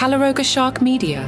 Calaroga Shark Media.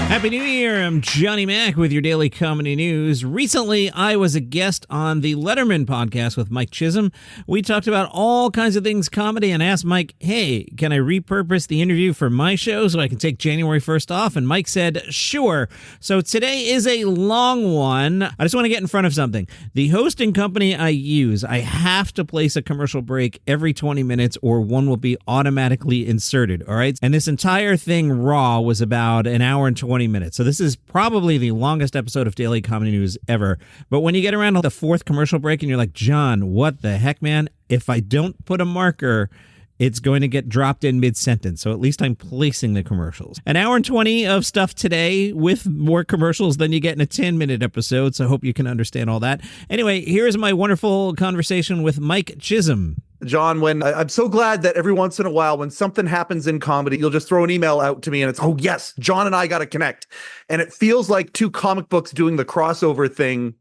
Happy New Year. I'm Johnny Mac with your daily comedy news. Recently, I was a guest on the Letterman podcast with Mike Chisholm. We talked about all kinds of things comedy and asked Mike, hey, can I repurpose the interview for my show so I can take January 1st off? And Mike said, sure. So today is a long one. I just want to get in front of something. The hosting company I use, I have to place a commercial break every 20 minutes or one will be automatically inserted. All right. And this entire thing raw was about an hour and 20 minutes. So this is probably the longest episode of Daily Comedy News ever. But when you get around to the fourth commercial break and you're like, John, what the heck, man? If I don't put a marker, it's going to get dropped in mid-sentence. So at least I'm placing the commercials. An hour and 20 of stuff today with more commercials than you get in a 10-minute episode. So I hope you can understand all that. Anyway, here's my wonderful conversation with Mike Chisholm. John, when I'm so glad that every once in a while, when something happens in comedy, you'll just throw an email out to me and it's, oh, yes, John and I got to connect. And it feels like two comic books doing the crossover thing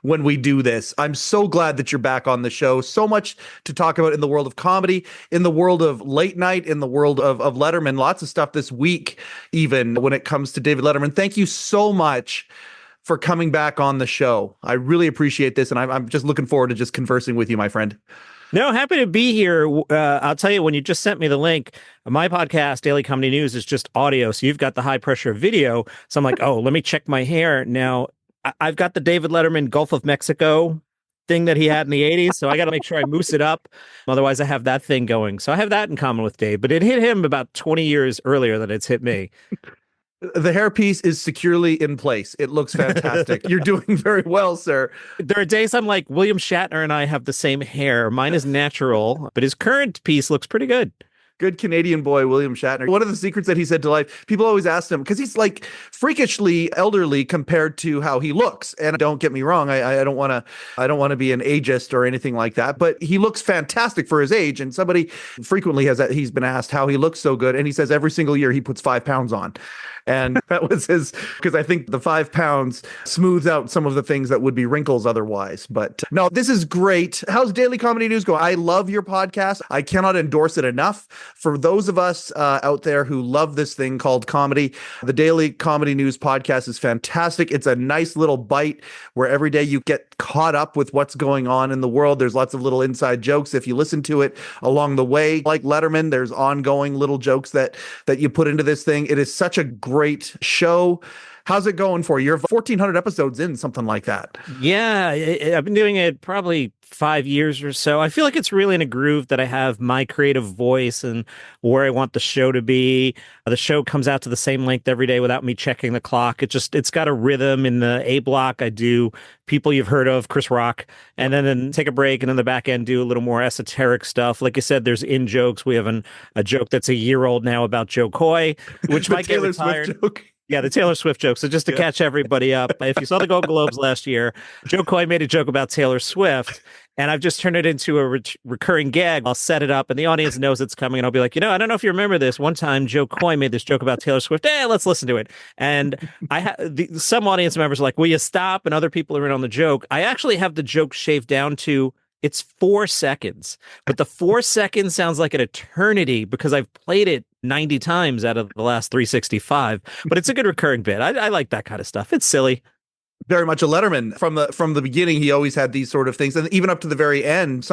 when we do this. I'm so glad that you're back on the show. So much to talk about in the world of comedy, in the world of late night, in the world of Letterman. Lots of stuff this week, even when it comes to David Letterman. Thank you so much for coming back on the show. I really appreciate this. And I'm just looking forward to just conversing with you, my friend. No, happy to be here. I'll tell you, when you just sent me the link, my podcast, Daily Comedy News, is just audio. So you've got the high pressure video. So I'm like, oh, let me check my hair. Now, I've got the David Letterman Gulf of Mexico thing that he had in the 80s. So I got to make sure I moose it up. Otherwise, I have that thing going. So I have that in common with Dave. But it hit him about 20 years earlier than it's hit me. The hairpiece is securely in place. It looks fantastic. You're doing very well, sir. There are days I'm like, William Shatner and I have the same hair. Mine is natural, but his current piece looks pretty good. Good Canadian boy, William Shatner. One of the secrets that he said to life, people always ask him, because he's like freakishly elderly compared to how he looks. And don't get me wrong, I don't want to be an ageist or anything like that, but he looks fantastic for his age. And somebody frequently he's been asked how he looks so good. And he says every single year he puts 5 pounds on. And that was because I think the 5 pounds smooths out some of the things that would be wrinkles otherwise. But no, this is great. How's Daily Comedy News going? I love your podcast. I cannot endorse it enough. For those of us out there who love this thing called comedy, the Daily Comedy News podcast is fantastic. It's a nice little bite where every day you get caught up with what's going on in the world. There's lots of little inside jokes if you listen to it along the way. Like Letterman, there's ongoing little jokes that you put into this thing. It is such a great show. How's it going for you? You're 1,400 episodes in, something like that. Yeah, I've been doing it probably 5 years or so. I feel like it's really in a groove that I have my creative voice and where I want the show to be. The show comes out to the same length every day without me checking the clock. It's got a rhythm. In the A block, I do people you've heard of, Chris Rock, and then take a break, and then the back end do a little more esoteric stuff. Like I said, there's in jokes. We have a joke that's a year old now about Joe Coy, which might get retired. Swift joke. Yeah, the Taylor Swift joke. So just to catch everybody up, if you saw the Golden Globes last year, Joe Coy made a joke about Taylor Swift, and I've just turned it into a recurring gag. I'll set it up, and the audience knows it's coming, and I'll be like, I don't know if you remember this. One time, Joe Coy made this joke about Taylor Swift. Let's listen to it. And some audience members are like, will you stop? And other people are in on the joke. I actually have the joke shaved down to it's 4 seconds, but the 4 seconds sounds like an eternity because I've played it 90 times out of the last 365, but it's a good recurring bit. I like that kind of stuff. It's silly. Very much a Letterman. From the beginning, he always had these sort of things. And even up to the very end,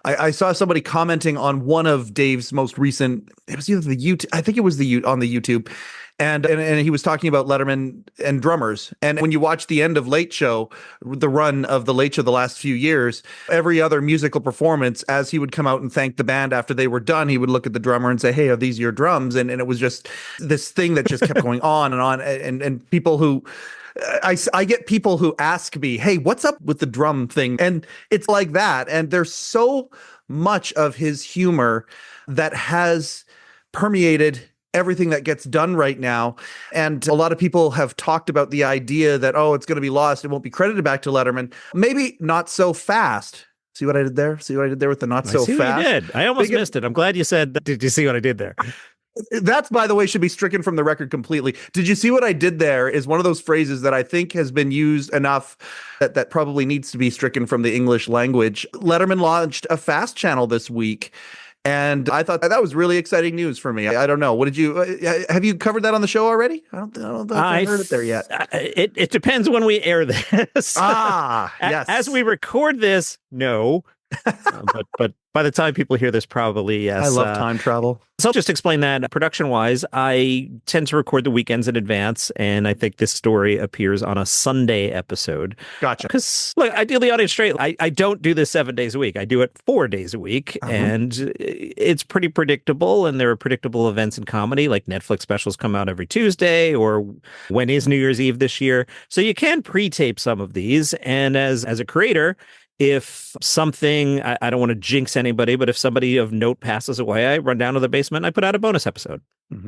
I saw somebody commenting on one of Dave's most recent, it was either the YouTube, I think it was on the YouTube. And he was talking about Letterman and drummers. And when you watch the end of Late Show, the run of the Late Show the last few years, every other musical performance, as he would come out and thank the band after they were done, he would look at the drummer and say, hey, are these your drums? And it was just this thing that just kept going on and on. And people who... I get people who ask me, hey, what's up with the drum thing? And it's like that. And there's so much of his humor that has permeated everything that gets done right now. And a lot of people have talked about the idea that, oh, it's going to be lost. It won't be credited back to Letterman. Maybe not so fast. See what I did there? See what I did there with the not so fast? What you did. I almost missed it. I'm glad you said, did you see what I did there? That's, by the way, should be stricken from the record completely. Did you see what I did there? Is one of those phrases that I think has been used enough that probably needs to be stricken from the English language. Letterman launched a fast channel this week, and I thought that was really exciting news for me. I don't know. What did you have you covered that on the show already? I don't know if I heard it there yet. It depends when we air this. Yes. As we record this, no. But by the time people hear this, probably yes. I love time travel. So I'll just explain that production-wise, I tend to record the weekends in advance, and I think this story appears on a Sunday episode. Gotcha. Because, look, I deal the audience straight. I don't do this 7 days a week. I do it 4 days a week, and it's pretty predictable, and there are predictable events in comedy, like Netflix specials come out every Tuesday, or when is New Year's Eve this year? So you can pre-tape some of these, and as a creator, if something, I don't want to jinx anybody, but if somebody of note passes away, I run down to the basement and I put out a bonus episode.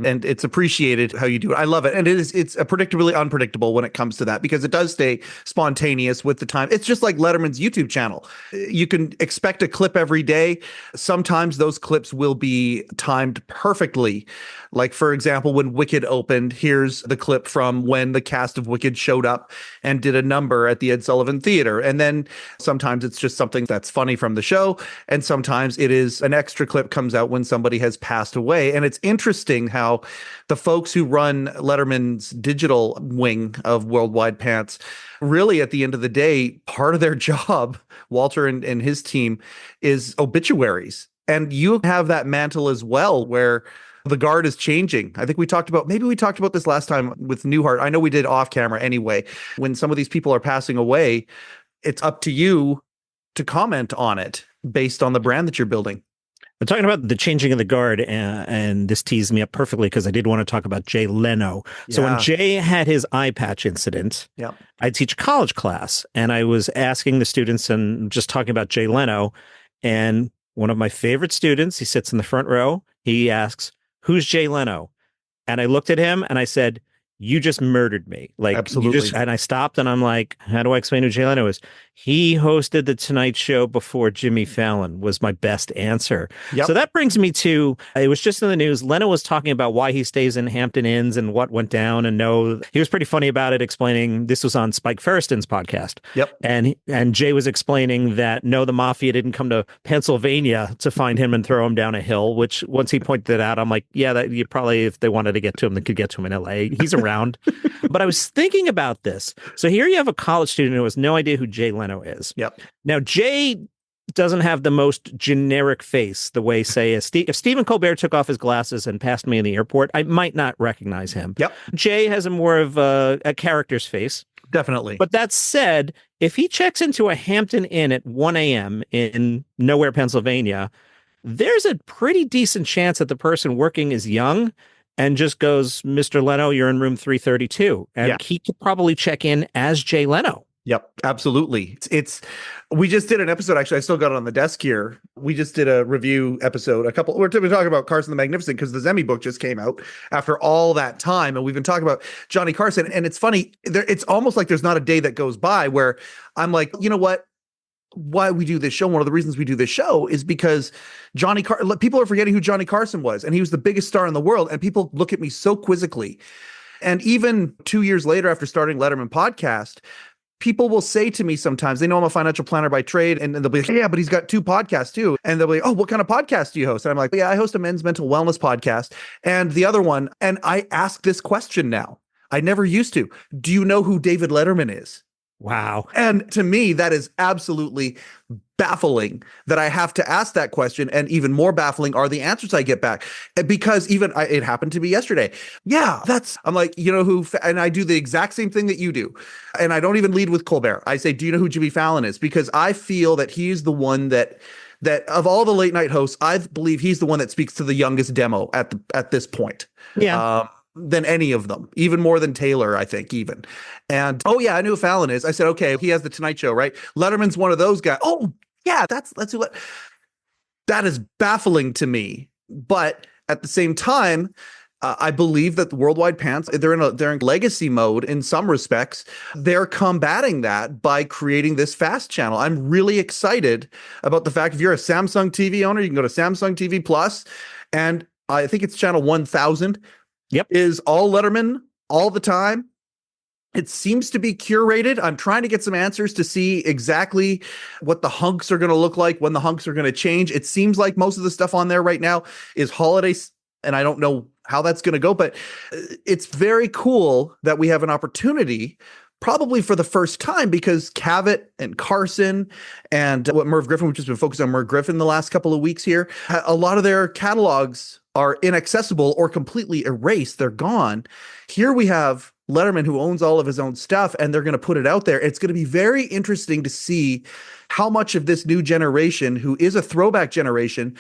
And it's appreciated how you do it. I love it. And it's predictably unpredictable when it comes to that, because it does stay spontaneous with the time. It's just like Letterman's YouTube channel. You can expect a clip every day. Sometimes those clips will be timed perfectly. Like, for example, when Wicked opened, here's the clip from when the cast of Wicked showed up and did a number at the Ed Sullivan Theater. And then sometimes it's just something that's funny from the show. And sometimes it is an extra clip comes out when somebody has passed away. And it's interesting how the folks who run Letterman's digital wing of Worldwide Pants, really at the end of the day, part of their job, Walter and his team, is obituaries. And you have that mantle as well, where the guard is changing. I think we talked about this last time with Newhart. I know we did off camera anyway. When some of these people are passing away, it's up to you to comment on it based on the brand that you're building. We're talking about the changing of the guard, and this teased me up perfectly because I did want to talk about Jay Leno. So when Jay had his eye patch incident, I teach a college class, and I was asking the students and just talking about Jay Leno, and one of my favorite students, he sits in the front row, he asks, "Who's Jay Leno?" And I looked at him and I said, "You just murdered me." Like, absolutely. And I stopped and I'm like, how do I explain who Jay Leno is? He hosted the Tonight Show before Jimmy Fallon, was my best answer. So that brings me to, it was just in the news. Leno was talking about why he stays in Hampton Inns and what went down. And he was pretty funny about it, explaining this was on Spike Feresten's podcast. And Jay was explaining that no, the mafia didn't come to Pennsylvania to find him and throw him down a hill, which once he pointed it out, I'm like, yeah, that you probably, if they wanted to get to him, they could get to him in LA. He's around. But I was thinking about this. So here you have a college student who has no idea who Jay Leno is. Now, Jay doesn't have the most generic face the way, say, if Stephen Colbert took off his glasses and passed me in the airport, I might not recognize him. Jay has a more of a character's face. Definitely. But that said, if he checks into a Hampton Inn at 1 a.m. in nowhere, Pennsylvania, there's a pretty decent chance that the person working is young and just goes, "Mr. Leno, you're in room 332. And he could probably check in as Jay Leno. Yep, absolutely. We just did an episode. Actually, I still got it on the desk here. We just did a review episode. We're talking about Carson the Magnificent because the Zemi book just came out after all that time. And we've been talking about Johnny Carson. And it's funny. It's almost like there's not a day that goes by where I'm like, you know what? Why we do this show, one of the reasons we do this show is because people are forgetting who Johnny Carson was, and he was the biggest star in the world, and people look at me so quizzically. And even 2 years later, after starting Letterman podcast, people will say to me sometimes, they know I'm a financial planner by trade, and they'll be like, "Yeah, but he's got 2 podcasts too." And they'll be like, "Oh, what kind of podcast do you host?" And I'm like, "Yeah, I host a men's mental wellness podcast and the other one." And I ask this question now. I never used to. Do you know who David Letterman is? Wow. And to me, that is absolutely baffling that I have to ask that question. And even more baffling are the answers I get back. Because it happened to me yesterday. Yeah, I'm like, you know who, and I do the exact same thing that you do. And I don't even lead with Colbert. I say, do you know who Jimmy Fallon is? Because I feel that he's the one that of all the late night hosts, I believe he's the one that speaks to the youngest demo at this point. Than any of them, even more than Taylor, I think, even. And, "Oh, yeah, I knew who Fallon is." I said, "Okay, he has the Tonight Show, right? Letterman's one of those guys." "Oh, yeah, that's who." That is baffling to me. But at the same time, I believe that the Worldwide Pants, they're in legacy mode in some respects. They're combating that by creating this fast channel. I'm really excited about the fact if you're a Samsung TV owner, you can go to Samsung TV Plus and I think it's channel 1000. Yep. Is all Letterman all the time. It seems to be curated. I'm trying to get some answers to see exactly what the hunks are going to look like, when the hunks are going to change. It seems like most of the stuff on there right now is holidays, and I don't know how that's going to go, but it's very cool that we have an opportunity, probably for the first time, because Cavett and Carson and what Merv Griffin, which has been focused on Merv Griffin the last couple of weeks here, a lot of their catalogs are inaccessible or completely erased. They're gone. Here we have Letterman, who owns all of his own stuff, and they're going to put it out there. It's going to be very interesting to see how much of this new generation, who is a throwback generation,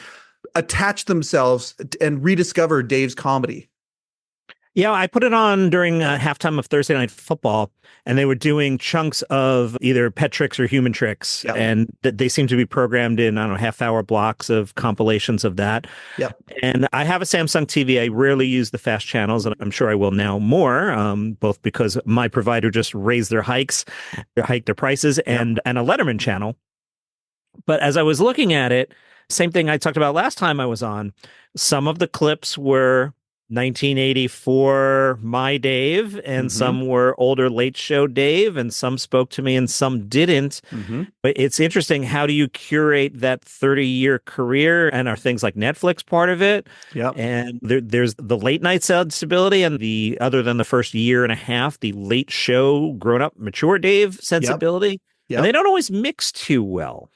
attach themselves and rediscover Dave's comedy. Yeah, I put it on during halftime of Thursday Night Football, and they were doing chunks of either pet tricks or human tricks, Yep. and they seem to be programmed in, I don't know, half-hour blocks of compilations of that. Yep. And I have a Samsung TV. I rarely use the fast channels, and I'm sure I will now more, both because my provider just raised their hiked their prices, and a Letterman channel. But as I was looking at it, same thing I talked about last time I was on, some of the clips were 1984 my Dave, and some were older Late Show Dave, and some spoke to me and some didn't. But it's interesting, how do you curate that 30-year career, and are things like Netflix part of it? Yep. And there's the late night sensibility, and the, other than the first year and a half, the Late Show grown up mature Dave sensibility. Yep. And they don't always mix too well.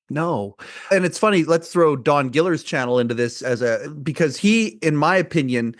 No. And it's funny, let's throw Don Giller's channel into this because he, in my opinion,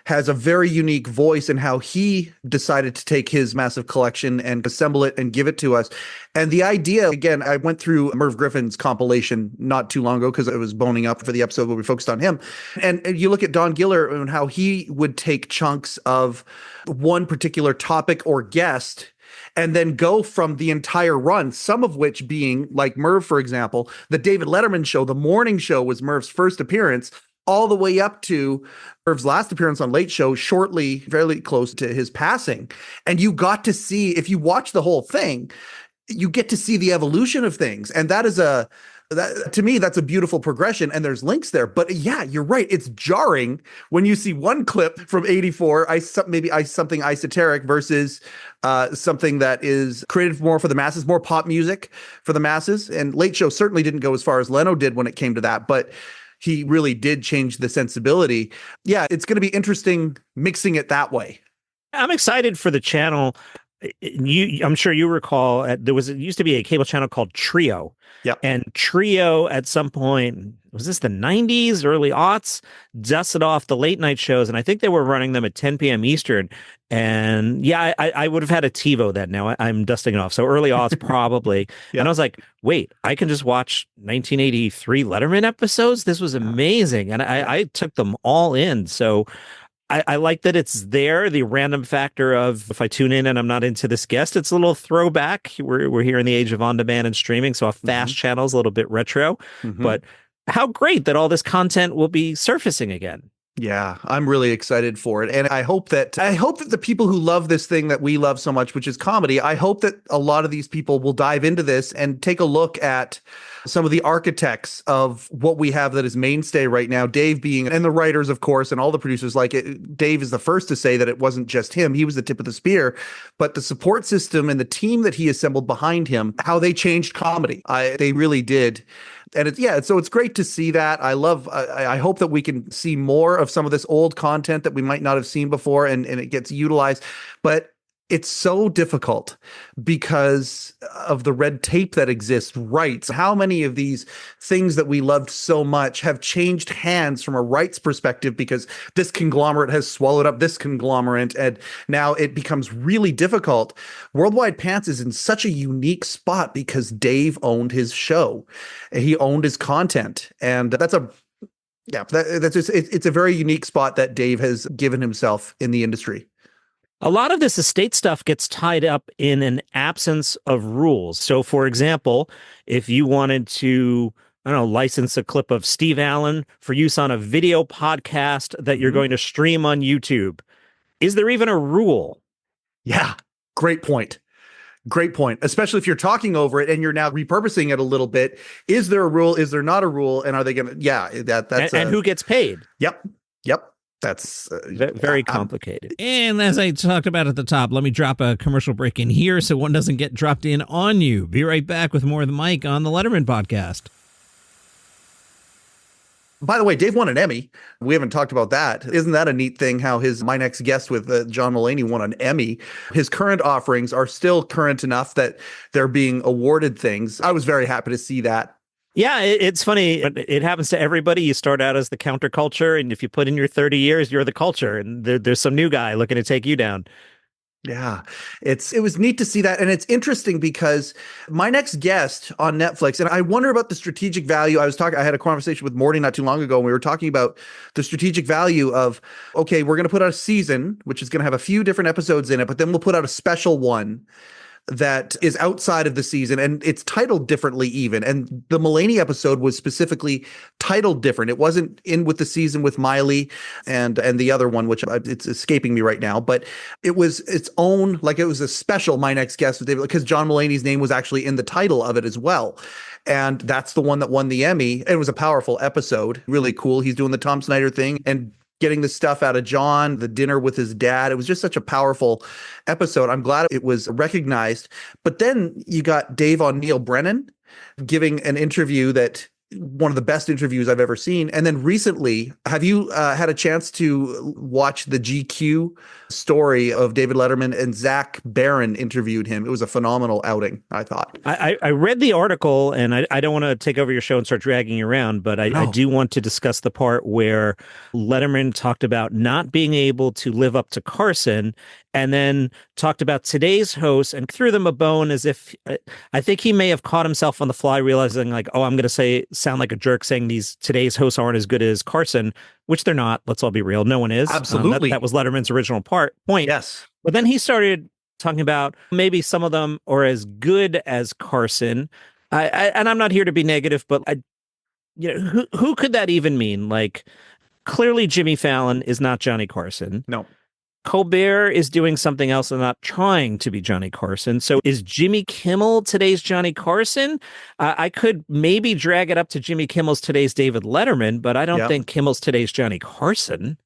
has a very unique voice in how he decided to take his massive collection and assemble it and give it to us. And the idea, again, I went through Merv Griffin's compilation not too long ago because I was boning up for the episode where we focused on him. And you look at Don Giller and how he would take chunks of one particular topic or guest and then go from the entire run, some of which being, like Merv, for example, the David Letterman show, the morning show was Merv's first appearance, all the way up to Merv's last appearance on Late Show, shortly, fairly close to his passing. And you got to see, if you watch the whole thing, you get to see the evolution of things. And that is to me, that's a beautiful progression, and there's links there. But yeah, you're right. It's jarring when you see one clip from 84, something esoteric versus something that is created more for the masses, more pop music for the masses. And Late Show certainly didn't go as far as Leno did when it came to that, but he really did change the sensibility. Yeah, it's going to be interesting mixing it that way. I'm excited for the channel. I'm sure you recall, it used to be a cable channel called Trio. Yeah. And Trio at some point, was this the 90s, early aughts, dusted off the late night shows, and I think they were running them at 10 p.m. Eastern. And yeah, I would have had a TiVo then. Now I'm dusting it off. So early aughts probably. Yeah. And I was like, wait, I can just watch 1983 Letterman episodes? This was amazing. And I took them all in. So I like that it's there. The random factor of, if I tune in and I'm not into this guest, it's a little throwback. We're here in the age of on-demand and streaming, so a fast channel is a little bit retro. But how great that all this content will be surfacing again. Yeah, I'm really excited for it. And I hope that the people who love this thing that we love so much, which is comedy, I hope that a lot of these people will dive into this and take a look at some of the architects of what we have that is mainstay right now, Dave being, and the writers, of course, and all the producers. Like Dave is the first to say that it wasn't just him. He was the tip of the spear, but the support system and the team that he assembled behind him, how they changed comedy. They really did. And so it's great to see that. I hope that we can see more of some of this old content that we might not have seen before, and it gets utilized. But it's so difficult because of the red tape that exists, rights. How many of these things that we loved so much have changed hands from a rights perspective because this conglomerate has swallowed up this conglomerate, and now it becomes really difficult. Worldwide Pants is in such a unique spot because Dave owned his show. He owned his content, and it's a very unique spot that Dave has given himself in the industry. A lot of this estate stuff gets tied up in an absence of rules. So, for example, if you wanted to, I don't know, license a clip of Steve Allen for use on a video podcast that you're going to stream on YouTube, is there even a rule? Yeah, great point. Great point. Especially if you're talking over it and you're now repurposing it a little bit. Is there a rule? Is there not a rule? And are they going to? Yeah, that's and who gets paid? Yep. Yep. That's Very complicated. And as I talked about at the top, let me drop a commercial break in here so one doesn't get dropped in on you. Be right back with more of the Mike on the Letterman podcast. By the way, Dave won an Emmy. We haven't talked about that. Isn't that a neat thing how My Next Guest with John Mulaney won an Emmy? His current offerings are still current enough that they're being awarded things. I was very happy to see that. Yeah, it's funny. It happens to everybody. You start out as the counterculture, and if you put in your 30 years, you're the culture, and there's some new guy looking to take you down. Yeah, it was neat to see that. And it's interesting because My Next Guest on Netflix, and I wonder about the strategic value. I had a conversation with Morty not too long ago, and we were talking about the strategic value of, okay, we're going to put out a season, which is going to have a few different episodes in it, but then we'll put out a special one that is outside of the season, and it's titled differently even. And the Mulaney episode was specifically titled different. It wasn't in with the season with Miley and the other one, which it's escaping me right now, but it was its own, like it was a special My Next Guest with David, because John Mulaney's name was actually in the title of it as well. And that's the one that won the Emmy. It was a powerful episode, really cool. He's doing the Tom Snyder thing and getting the stuff out of John, the dinner with his dad. It was just such a powerful episode. I'm glad it was recognized. But then you got Dave O'Neill Brennan giving an interview that one of the best interviews I've ever seen. And then recently, have you had a chance to watch the GQ story of David Letterman and Zach Barron interviewed him? It was a phenomenal outing, I thought. I read the article, and I don't want to take over your show and start dragging you around, but I do want to discuss the part where Letterman talked about not being able to live up to Carson, and then talked about today's host and threw them a bone as if I think he may have caught himself on the fly, realizing like, oh, I'm going to sound like a jerk saying today's hosts aren't as good as Carson, which they're not. Let's all be real. No one is. Absolutely. That was Letterman's original point. Yes. But then he started talking about maybe some of them are as good as Carson. And I'm not here to be negative, but who could that even mean? Like, clearly Jimmy Fallon is not Johnny Carson. No. Colbert is doing something else and not trying to be Johnny Carson. So is Jimmy Kimmel today's Johnny Carson? I could maybe drag it up to Jimmy Kimmel's today's David Letterman, but I don't think Kimmel's today's Johnny Carson.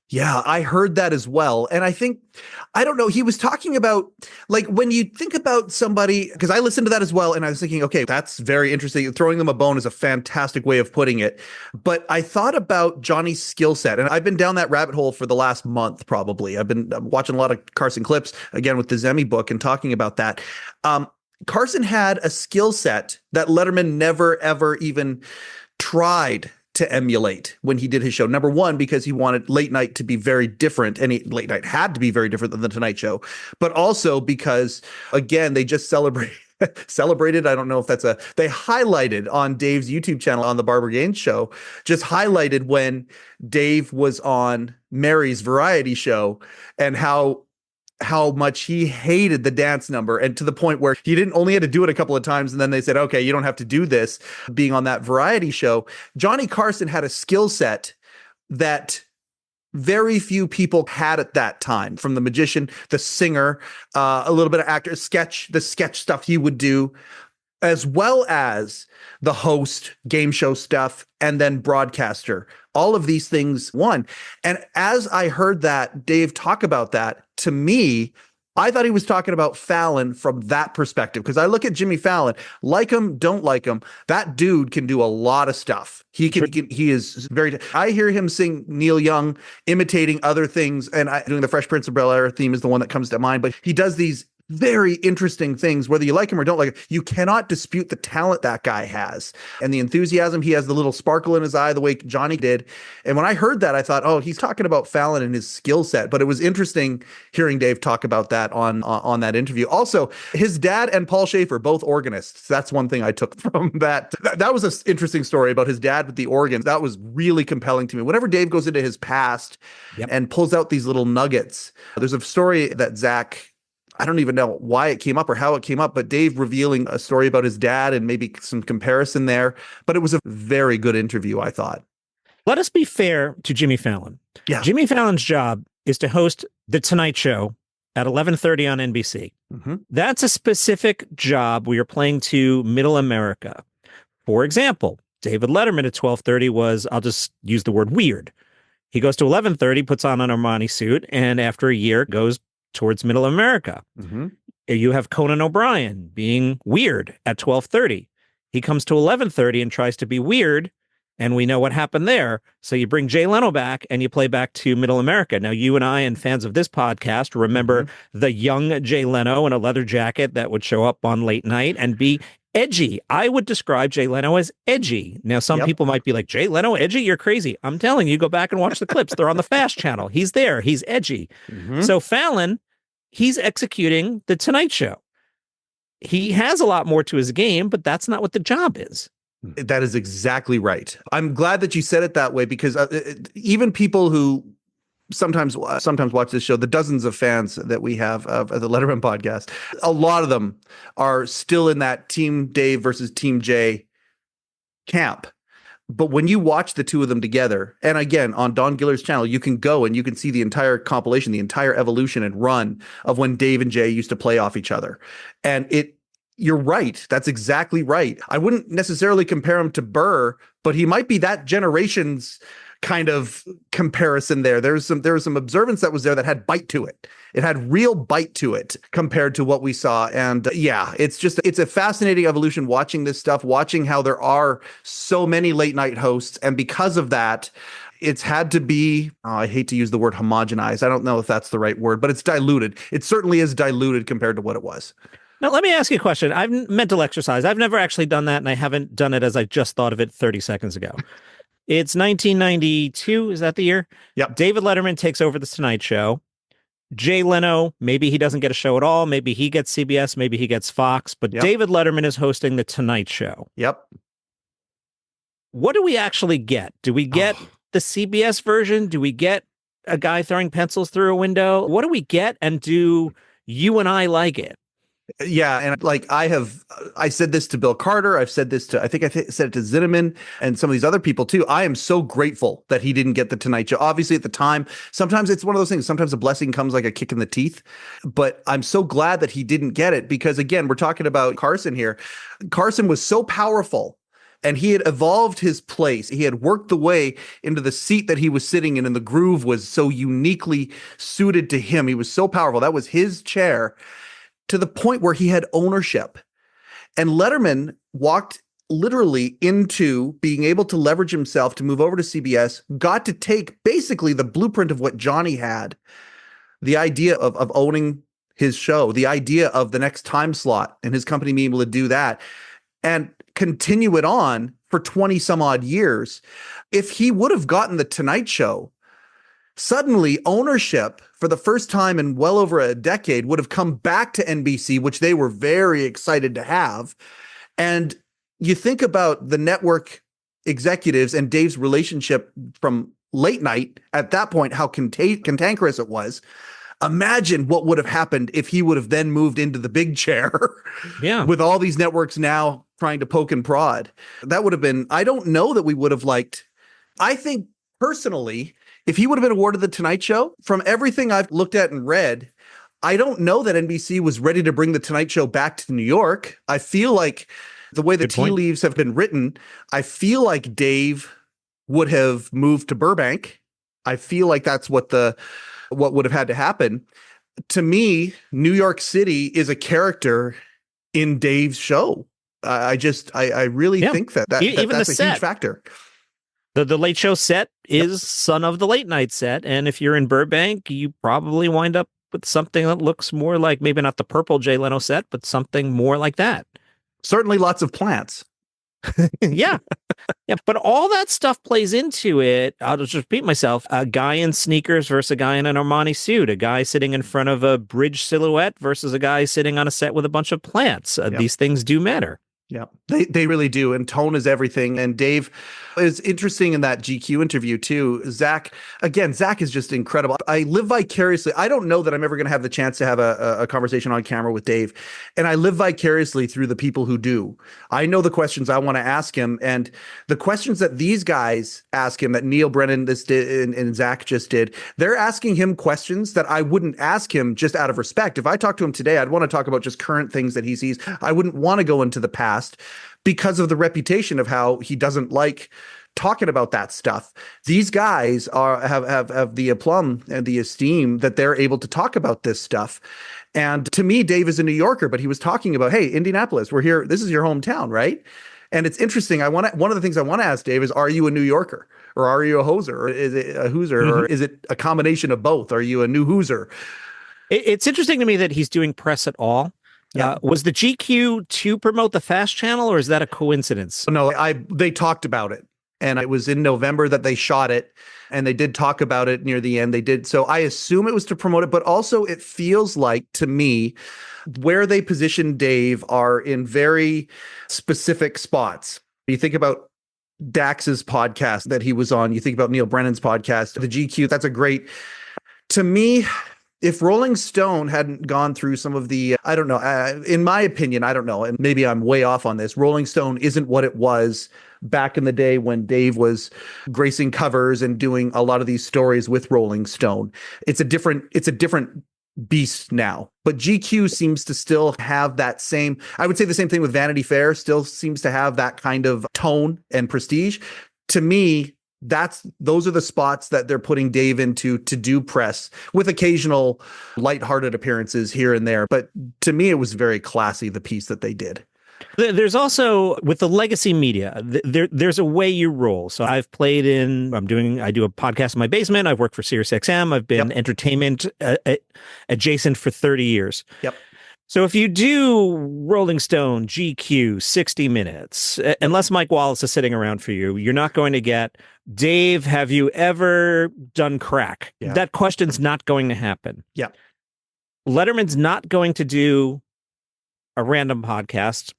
Yeah, I heard that as well. And I don't know, he was talking about, like, when you think about somebody, because I listened to that as well, and I was thinking, okay, that's very interesting. Throwing them a bone is a fantastic way of putting it. But I thought about Johnny's skill set, and I've been down that rabbit hole for the last month, probably. I've been watching a lot of Carson clips, again, with the Zemi book and talking about that. Carson had a skill set that Letterman never, ever even tried to emulate when he did his show. Number one, because he wanted late night to be very different, and late night had to be very different than the Tonight Show, but also because, again, they just celebrated. I don't know if they highlighted on Dave's YouTube channel on the Barbara Gaines show, just highlighted when Dave was on Mary's variety show and how much he hated the dance number, and to the point where he only had to do it a couple of times, and then they said, okay, you don't have to do this, being on that variety show. Johnny Carson had a skill set that very few people had at that time, from the magician, the singer, a little bit of actor, the sketch stuff he would do, as well as the host, game show stuff, and then broadcaster. All of these things won. And as I heard that Dave talk about that, to me, I thought he was talking about Fallon from that perspective, because I look at Jimmy Fallon, like him, don't like him. That dude can do a lot of stuff. He is very, I hear him sing Neil Young, imitating other things, and doing the Fresh Prince of Bel-Air theme is the one that comes to mind, but he does these very interesting things, whether you like him or don't like him. You cannot dispute the talent that guy has and the enthusiasm. He has the little sparkle in his eye, the way Johnny did. And when I heard that, I thought, oh, he's talking about Fallon and his skill set. But it was interesting hearing Dave talk about that on that interview. Also, his dad and Paul Schaefer, both organists. That's one thing I took from that. That was an interesting story about his dad with the organs. That was really compelling to me. Whenever Dave goes into his past and pulls out these little nuggets, there's a story that Zach, I don't even know why it came up or how it came up, but Dave revealing a story about his dad and maybe some comparison there. But it was a very good interview, I thought. Let us be fair to Jimmy Fallon. Yeah. Jimmy Fallon's job is to host The Tonight Show at 11:30 on NBC. Mm-hmm. That's a specific job where you're playing to middle America. For example, David Letterman at 12:30 was, I'll just use the word weird. He goes to 11:30, puts on an Armani suit, and after a year goes towards Middle America. Mm-hmm. You have Conan O'Brien being weird at 12:30. He comes to 11:30 and tries to be weird, and we know what happened there. So you bring Jay Leno back and you play back to Middle America. Now, you and I and fans of this podcast remember the young Jay Leno in a leather jacket that would show up on late night and be edgy. I would describe Jay Leno as edgy. Now, some people might be like, Jay Leno, edgy? You're crazy. I'm telling you, go back and watch the clips. They're on the Fast channel. He's there. He's edgy. So Fallon, he's executing the Tonight Show. He has a lot more to his game, but that's not what the job is. That is exactly right. I'm glad that you said it that way, because even people who sometimes watch this show, the dozens of fans that we have of the Letterman podcast, a lot of them are still in that Team Dave versus Team Jay camp. But when you watch the two of them together, and again, on Don Giller's channel, you can go and you can see the entire compilation, the entire evolution and run of when Dave and Jay used to play off each other. And you're right. That's exactly right. I wouldn't necessarily compare him to Burr, but he might be that generation's kind of comparison there. There was some observance that was there that had bite to it. It had real bite to it compared to what we saw. And it's a fascinating evolution watching this stuff, watching how there are so many late night hosts. And because of that, it's had to be, I hate to use the word homogenized. I don't know if that's the right word, but it's diluted. It certainly is diluted compared to what it was. Now, let me ask you a question. I've mental exercise. I've never actually done that, and I haven't done it as I just thought of it 30 seconds ago. It's 1992. Is that the year? Yep. David Letterman takes over the Tonight Show. Jay Leno, maybe he doesn't get a show at all. Maybe he gets CBS. Maybe he gets Fox. But David Letterman is hosting the Tonight Show. Yep. What do we actually get? Do we get the CBS version? Do we get a guy throwing pencils through a window? What do we get? And do you and I like it? Yeah. And like I said this to Bill Carter. I've said this to, I said it to Zinnemann and some of these other people too. I am so grateful that he didn't get the Tonight Show. Obviously at the time, sometimes it's one of those things. Sometimes a blessing comes like a kick in the teeth, but I'm so glad that he didn't get it, because again, we're talking about Carson here. Carson was so powerful, and he had evolved his place. He had worked the way into the seat that he was sitting in, and the groove was so uniquely suited to him. He was so powerful. That was his chair, to the point where he had ownership. And Letterman walked literally into being able to leverage himself to move over to CBS, got to take basically the blueprint of what Johnny had, the idea of owning his show, the idea of the next time slot and his company being able to do that, and continue it on for 20 some odd years. If he would have gotten the Tonight Show, suddenly ownership for the first time in well over a decade would have come back to NBC, which they were very excited to have. And you think about the network executives and Dave's relationship from late night at that point, how cantankerous it was. Imagine what would have happened if he would have then moved into the big chair with all these networks now trying to poke and prod. That would have been, I don't know that we would have liked. I think personally, if he would have been awarded the Tonight Show, from everything I've looked at and read, I don't know that NBC was ready to bring the Tonight Show back to New York. I feel like the way the tea leaves have been written, I feel like Dave would have moved to Burbank. I feel like that's what would have had to happen. To me, New York City is a character in Dave's show. I really think that's a huge factor. The Late Show set is son of the late night set. And if you're in Burbank, you probably wind up with something that looks more like, maybe not the purple Jay Leno set, but something more like that. Certainly lots of plants. Yeah. But all that stuff plays into it. I'll just repeat myself. A guy in sneakers versus a guy in an Armani suit, a guy sitting in front of a bridge silhouette versus a guy sitting on a set with a bunch of plants. These things do matter. Yeah, they really do. And tone is everything. And Dave is interesting in that GQ interview too. Zach is just incredible. I live vicariously. I don't know that I'm ever going to have the chance to have a conversation on camera with Dave. And I live vicariously through the people who do. I know the questions I want to ask him, and the questions that these guys ask him, that Neil Brennan did and Zach just did, they're asking him questions that I wouldn't ask him just out of respect. If I talk to him today, I'd want to talk about just current things that he sees. I wouldn't want to go into the past, because of the reputation of how he doesn't like talking about that stuff. These guys have the aplomb and the esteem that they're able to talk about this stuff. And to me, Dave is a New Yorker, but he was talking about, hey, Indianapolis, we're here. This is your hometown, right? And it's interesting. One of the things I want to ask Dave is, are you a New Yorker, or are you a hoser, or is it a Hooser, or is it a combination of both? Are you a new Hooser? It's interesting to me that he's doing press at all. Yeah. Was the GQ to promote the Fast Channel, or is that a coincidence? No, they talked about it, and it was in November that they shot it, and they did talk about it near the end. They did. So I assume it was to promote it, but also it feels like to me where they position Dave are in very specific spots. You think about Dax's podcast that he was on. You think about Neil Brennan's podcast, the GQ. That's a great, to me, if Rolling Stone hadn't gone through some of the, I don't know, in my opinion, I don't know, and maybe I'm way off on this, Rolling Stone isn't what it was back in the day when Dave was gracing covers and doing a lot of these stories with Rolling Stone. It's a different beast now. But GQ seems to still have that same, I would say the same thing with Vanity Fair, still seems to have that kind of tone and prestige. To me, those are the spots that they're putting Dave into to do press, with occasional lighthearted appearances here and there. But to me, it was very classy, the piece that they did. There's also, with the legacy media, there's a way you roll. So I do a podcast in my basement. I've worked for SiriusXM. I've been entertainment adjacent for 30 years. Yep. So if you do Rolling Stone, GQ, 60 Minutes, unless Mike Wallace is sitting around for you, you're not going to get, Dave, have you ever done crack? Yeah. That question's not going to happen. Yeah. Letterman's not going to do a random podcast,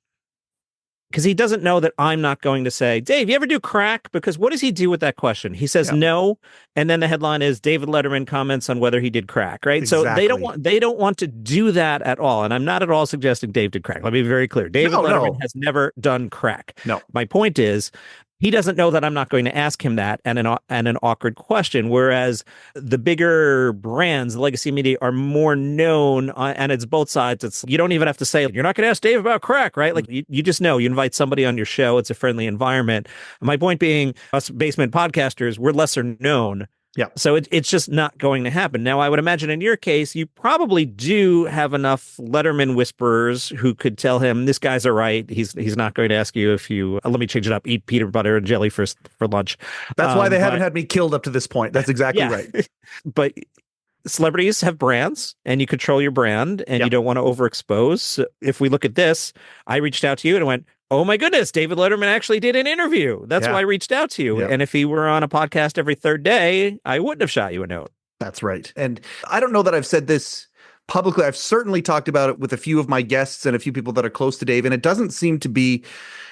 because he doesn't know that I'm not going to say, Dave, you ever do crack? Because what does he do with that question? He says no, and then the headline is David Letterman comments on whether he did crack, right? Exactly. So they don't want to do that at all. And I'm not at all suggesting Dave did crack. Let me be very clear. David Letterman has never done crack. No. My point is, he doesn't know that I'm not going to ask him that and an awkward question. Whereas the bigger brands, the legacy media, are more known, and it's both sides. It's, you don't even have to say, you're not going to ask Dave about crack, right? Like you just know, you invite somebody on your show. It's a friendly environment. My point being, us basement podcasters, we're lesser known. Yeah. So it's just not going to happen. Now, I would imagine in your case, you probably do have enough Letterman whisperers who could tell him, this guy's all right. He's not going to ask you if you, let me change it up, eat peanut butter and jelly for lunch. That's why they haven't had me killed up to this point. That's exactly right. But celebrities have brands, and you control your brand, and you don't want to overexpose. So if we look at this, I reached out to you and went, oh my goodness, David Letterman actually did an interview. That's why I reached out to you. And if he were on a podcast every third day, I wouldn't have shot you a note. That's right. And I don't know that I've said this publicly. I've certainly talked about it with a few of my guests and a few people that are close to Dave. And it seems to be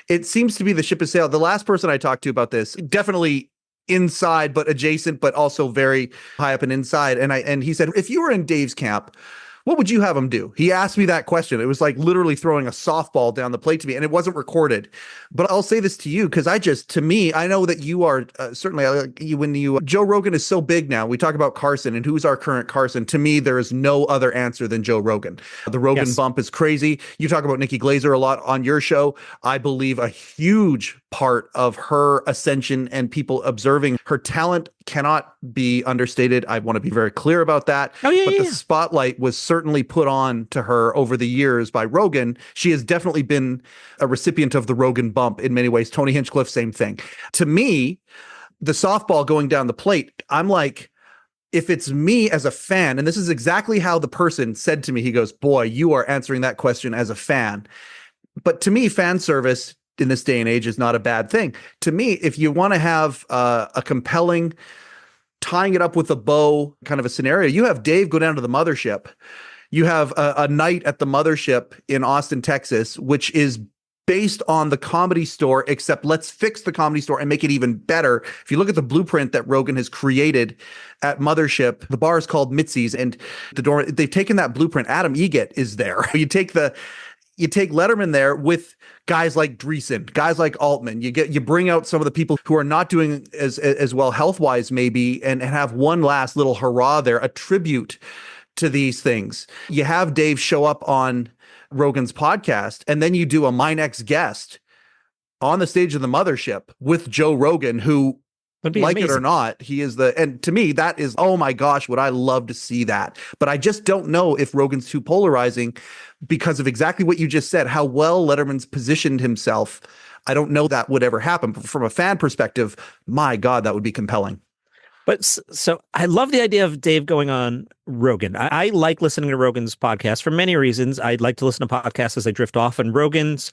the ship has sailed. The last person I talked to about this, definitely inside, but adjacent, but also very high up and inside. And he said, if you were in Dave's camp, what would you have him do? He asked me that question. It was like literally throwing a softball down the plate to me, and it wasn't recorded. But I'll say this to you, because to me, I know that you are certainly, Joe Rogan is so big now. We talk about Carson and who's our current Carson. To me, there is no other answer than Joe Rogan. The Rogan bump is crazy. You talk about Nikki Glaser a lot on your show. I believe a huge part of her ascension and people observing her talent cannot be understated. I want to be very clear about that. The spotlight was certainly put on to her over the years by Rogan. She has definitely been a recipient of the Rogan bump in many ways. Tony Hinchcliffe, same thing. To me, the softball going down the plate, I'm like, if it's me as a fan, and this is exactly how the person said to me, he goes, boy, you are answering that question as a fan. But to me, fan service in this day and age is not a bad thing. To me, if you want to have a compelling, tying it up with a bow kind of a scenario, you have Dave go down to the mothership. You have a night at the mothership in Austin, Texas, which is based on the Comedy Store, except let's fix the Comedy Store and make it even better. If you look at the blueprint that Rogan has created at Mothership, the bar is called Mitzi's, and they've taken that blueprint. Adam Egget is there. You take Letterman there with guys like Dreesen, guys like Altman. You bring out some of the people who are not doing as well health-wise maybe, and have one last little hurrah there, a tribute to these things. You have Dave show up on Rogan's podcast, and then you do a My Next Guest on the stage of the mothership with Joe Rogan, who, Would be like amazing. it or not, he is and to me, that is, oh my gosh, would I love to see that. But I just don't know if Rogan's too polarizing because of exactly what you just said, how well Letterman's positioned himself. I don't know that would ever happen. But from a fan perspective, my God, that would be compelling. But so I love the idea of Dave going on Rogan. I like listening to Rogan's podcast for many reasons. I'd like to listen to podcasts as I drift off, and Rogan's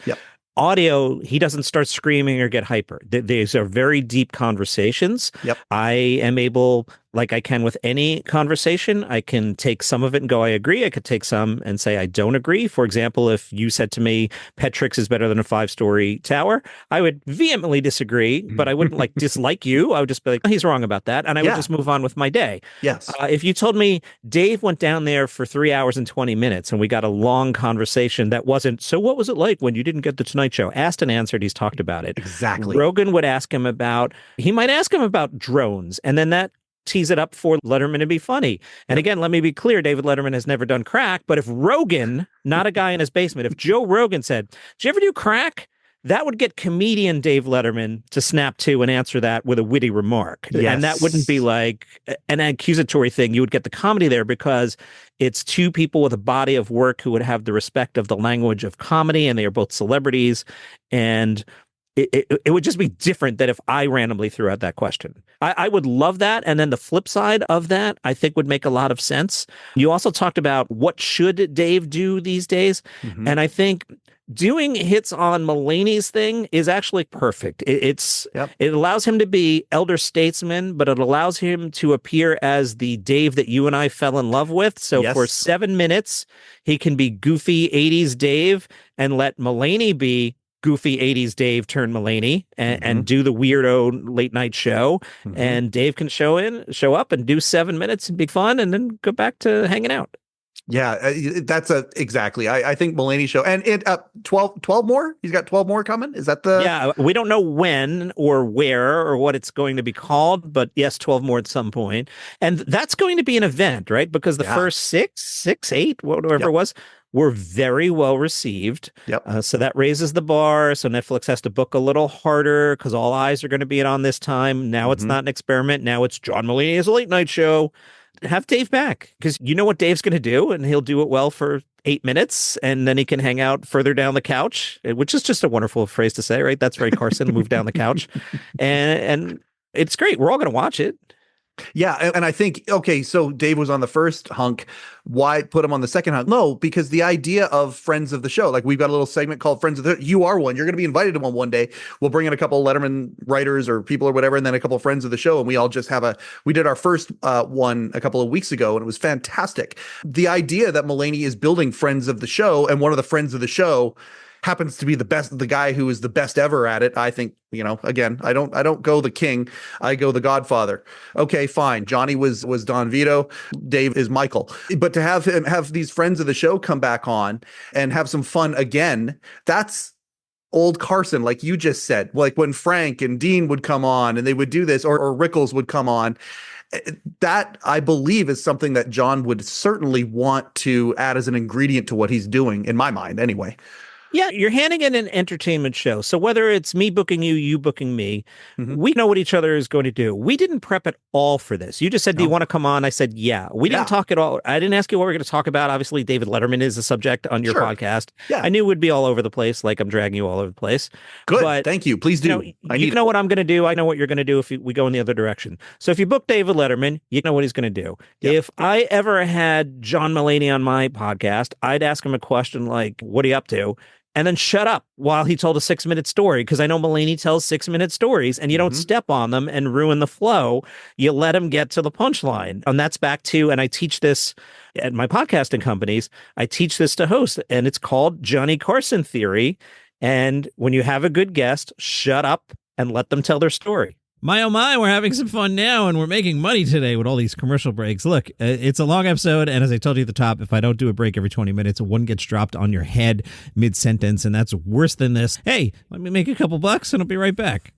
audio, he doesn't start screaming or get hyper. These are very deep conversations. Yep. I am able, like I can with any conversation, I can take some of it and go, I agree. I could take some and say, I don't agree. For example, if you said to me, Petrix is better than a 5-story tower, I would vehemently disagree, but I wouldn't like dislike you. I would just be like, he's wrong about that. And I would just move on with my day. Yes. If you told me Dave went down there for 3 hours and 20 minutes and we got a long conversation that wasn't, so what was it like when you didn't get the Tonight Show? Asked and answered, he's talked about it. Exactly. Rogan would ask him about, he might ask him about drones, and then that tease it up for Letterman to be funny. And again, let me be clear, David Letterman has never done crack, but if Rogan, not a guy in his basement, if Joe Rogan said, did you ever do crack? That would get comedian Dave Letterman to snap to and answer that with a witty remark. Yes. And that wouldn't be like an accusatory thing. You would get the comedy there because it's two people with a body of work who would have the respect of the language of comedy, and they are both celebrities. And it would just be different than if I randomly threw out that question. I would love that. And then the flip side of that, I think, would make a lot of sense. You also talked about what should Dave do these days. Mm-hmm. And I think doing hits on Mulaney's thing is actually perfect. It allows him to be elder statesman, but it allows him to appear as the Dave that you and I fell in love with. So for 7 minutes, he can be goofy 80s Dave and let Mulaney be goofy 80s Dave turn Mulaney and do the weirdo late night show. And Dave can show up and do 7 minutes and be fun and then go back to hanging out. Yeah, that's exactly. I think Mulaney show, and it 12 more. He's got 12 more coming. Is that the? Yeah, we don't know when or where or what it's going to be called, but yes, 12 more at some point. And that's going to be an event, right? Because the first six, eight, whatever it was, were very well received. Yep. So that raises the bar. So Netflix has to book a little harder because all eyes are going to be on this time. Now it's not an experiment. Now it's John Mulaney as a late night show. Have Dave back, because you know what Dave's going to do, and he'll do it well for 8 minutes, and then he can hang out further down the couch, which is just a wonderful phrase to say, right? That's very Carson, move down the couch. And it's great. We're all going to watch it. Yeah. And I think, okay, so Dave was on the first hunk. Why put him on the second hunk? No, because the idea of friends of the show, like we've got a little segment called Friends of the, you are one, you're going to be invited to one day. We'll bring in a couple of Letterman writers or people or whatever, and then a couple of friends of the show. And we all just we did our first one a couple of weeks ago, and it was fantastic. The idea that Mulaney is building friends of the show, and one of the friends of the show happens to be the guy who is the best ever at it. I think, again, I don't go the king, I go the Godfather. Okay, fine. Johnny was Don Vito, Dave is Michael. But to have these friends of the show come back on and have some fun again, that's old Carson, like you just said, like when Frank and Dean would come on and they would do this, or Rickles would come on. That, I believe, is something that John would certainly want to add as an ingredient to what he's doing, in my mind anyway. Yeah, you're handing in an entertainment show. So whether it's me booking you, you booking me, we know what each other is going to do. We didn't prep at all for this. You just said, do you want to come on? I said, yeah. We didn't talk at all. I didn't ask you what we're going to talk about. Obviously, David Letterman is a subject on your podcast. Yeah. I knew it would be all over the place, like I'm dragging you all over the place. Good. But, thank you. Please do. You know what I'm going to do. I know what you're going to do if we go in the other direction. So if you book David Letterman, you know what he's going to do. Yep. If I ever had John Mulaney on my podcast, I'd ask him a question like, what are you up to? And then shut up while he told a 6-minute story, because I know Mulaney tells 6-minute stories, and you don't step on them and ruin the flow. You let him get to the punchline. And that's back to, and I teach this at my podcasting companies, I teach this to hosts, and it's called Johnny Carson theory. And when you have a good guest, shut up and let them tell their story. My oh my, we're having some fun now, and we're making money today with all these commercial breaks. Look, it's a long episode, and as I told you at the top, if I don't do a break every 20 minutes, one gets dropped on your head mid-sentence, and that's worse than this. Hey, let me make a couple bucks, and I'll be right back.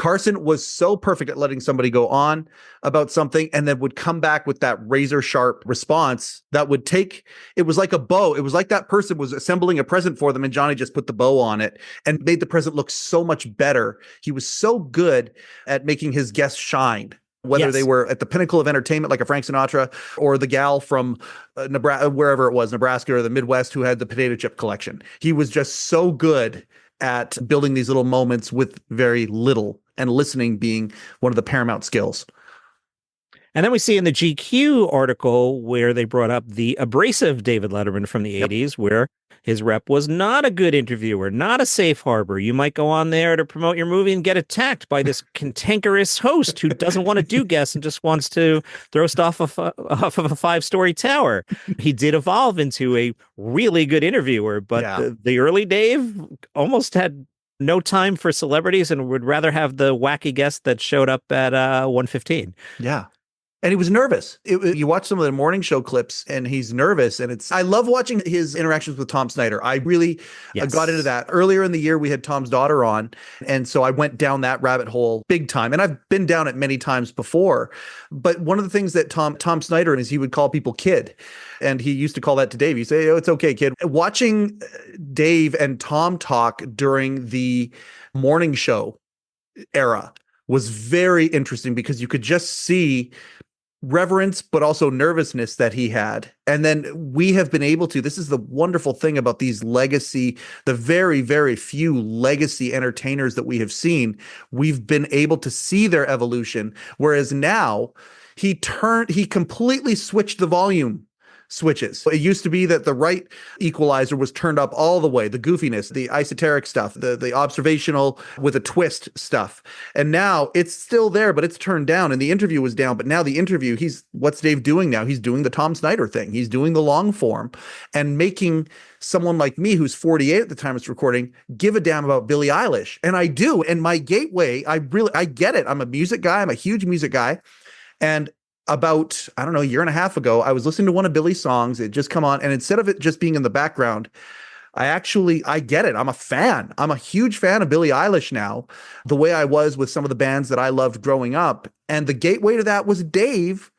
Carson was so perfect at letting somebody go on about something and then would come back with that razor sharp response that would take, it was like a bow. It was like that person was assembling a present for them and Johnny just put the bow on it and made the present look so much better. He was so good at making his guests shine, whether they were at the pinnacle of entertainment like a Frank Sinatra or the gal from Nebraska, wherever it was, Nebraska or the Midwest who had the potato chip collection. He was just so good at building these little moments with very little, and listening being one of the paramount skills. And then we see in the GQ article where they brought up the abrasive David Letterman from the 80s, where his rep was not a good interviewer, not a safe harbor. You might go on there to promote your movie and get attacked by this cantankerous host who doesn't want to do guests and just wants to throw stuff off of a 5-story tower. He did evolve into a really good interviewer, but the early Dave almost had no time for celebrities and would rather have the wacky guest that showed up at 1:15. Yeah. And he was nervous. You watch some of the morning show clips and he's nervous. And I love watching his interactions with Tom Snyder. I really got into that. Earlier in the year, we had Tom's daughter on. And so I went down that rabbit hole big time. And I've been down it many times before. But one of the things that Tom Snyder is, he would call people kid. And he used to call that to Dave. He'd say, "Oh, it's okay, kid." Watching Dave and Tom talk during the morning show era was very interesting because you could just see reverence, but also nervousness that he had. And then we have been able to, this is the wonderful thing about these legacy, the very, very few legacy entertainers that we have seen, we've been able to see their evolution. Whereas now he completely switched the volume switches. It used to be that the right equalizer was turned up all the way, the goofiness, the esoteric stuff, the observational with a twist stuff. And now it's still there, but it's turned down, and the interview was down. But now the interview, what's Dave doing now? He's doing the Tom Snyder thing. He's doing the long form and making someone like me, who's 48 at the time it's recording, give a damn about Billie Eilish. And I do. And my gateway, I get it. I'm a music guy. I'm a huge music guy. And about, I don't know, a year and a half ago, I was listening to one of Billie's songs. It just come on. And instead of it just being in the background, I get it. I'm a fan. I'm a huge fan of Billie Eilish now, the way I was with some of the bands that I loved growing up. And the gateway to that was Dave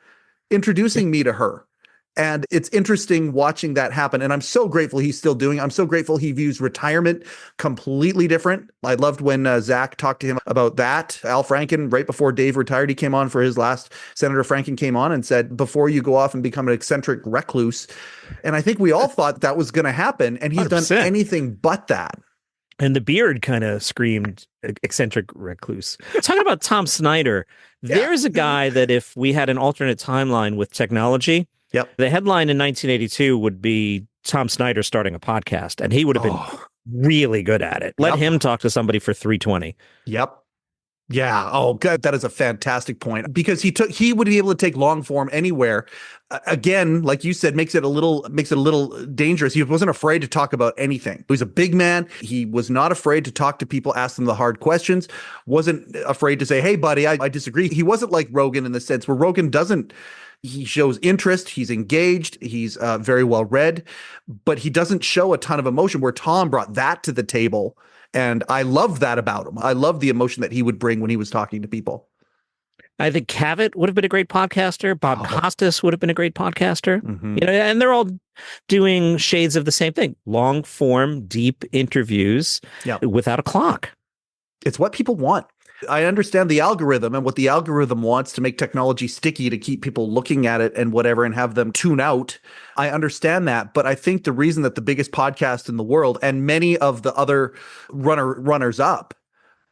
introducing me to her. And it's interesting watching that happen. And I'm so grateful he's still doing it. I'm so grateful he views retirement completely different. I loved when Zach talked to him about that. Al Franken, right before Dave retired, he came on for his last, Senator Franken came on and said, before you go off and become an eccentric recluse. And I think we all thought that was going to happen. And he's 100%. Done anything but that. And the beard kind of screamed eccentric recluse. Talking about Tom Snyder, there's a guy that if we had an alternate timeline with technology, the headline in 1982 would be Tom Snyder starting a podcast, and he would have been really good at it. Let him talk to somebody for $320. Yep. Yeah. Oh, good. That is a fantastic point, because he would be able to take long form anywhere. Again, like you said, makes it a little dangerous. He wasn't afraid to talk about anything. He was a big man. He was not afraid to talk to people, ask them the hard questions, wasn't afraid to say, "Hey, buddy, I disagree." He wasn't like Rogan in the sense where Rogan doesn't. He shows interest. He's engaged. He's very well read, but he doesn't show a ton of emotion, where Tom brought that to the table. And I love that about him. I love the emotion that he would bring when he was talking to people. I think Cavett would have been a great podcaster. Bob Costas would have been a great podcaster. Mm-hmm. And they're all doing shades of the same thing. Long form, deep interviews without a clock. It's what people want. I understand the algorithm and what the algorithm wants to make technology sticky, to keep people looking at it and whatever and have them tune out. I understand that. But I think the reason that the biggest podcast in the world and many of the other runners up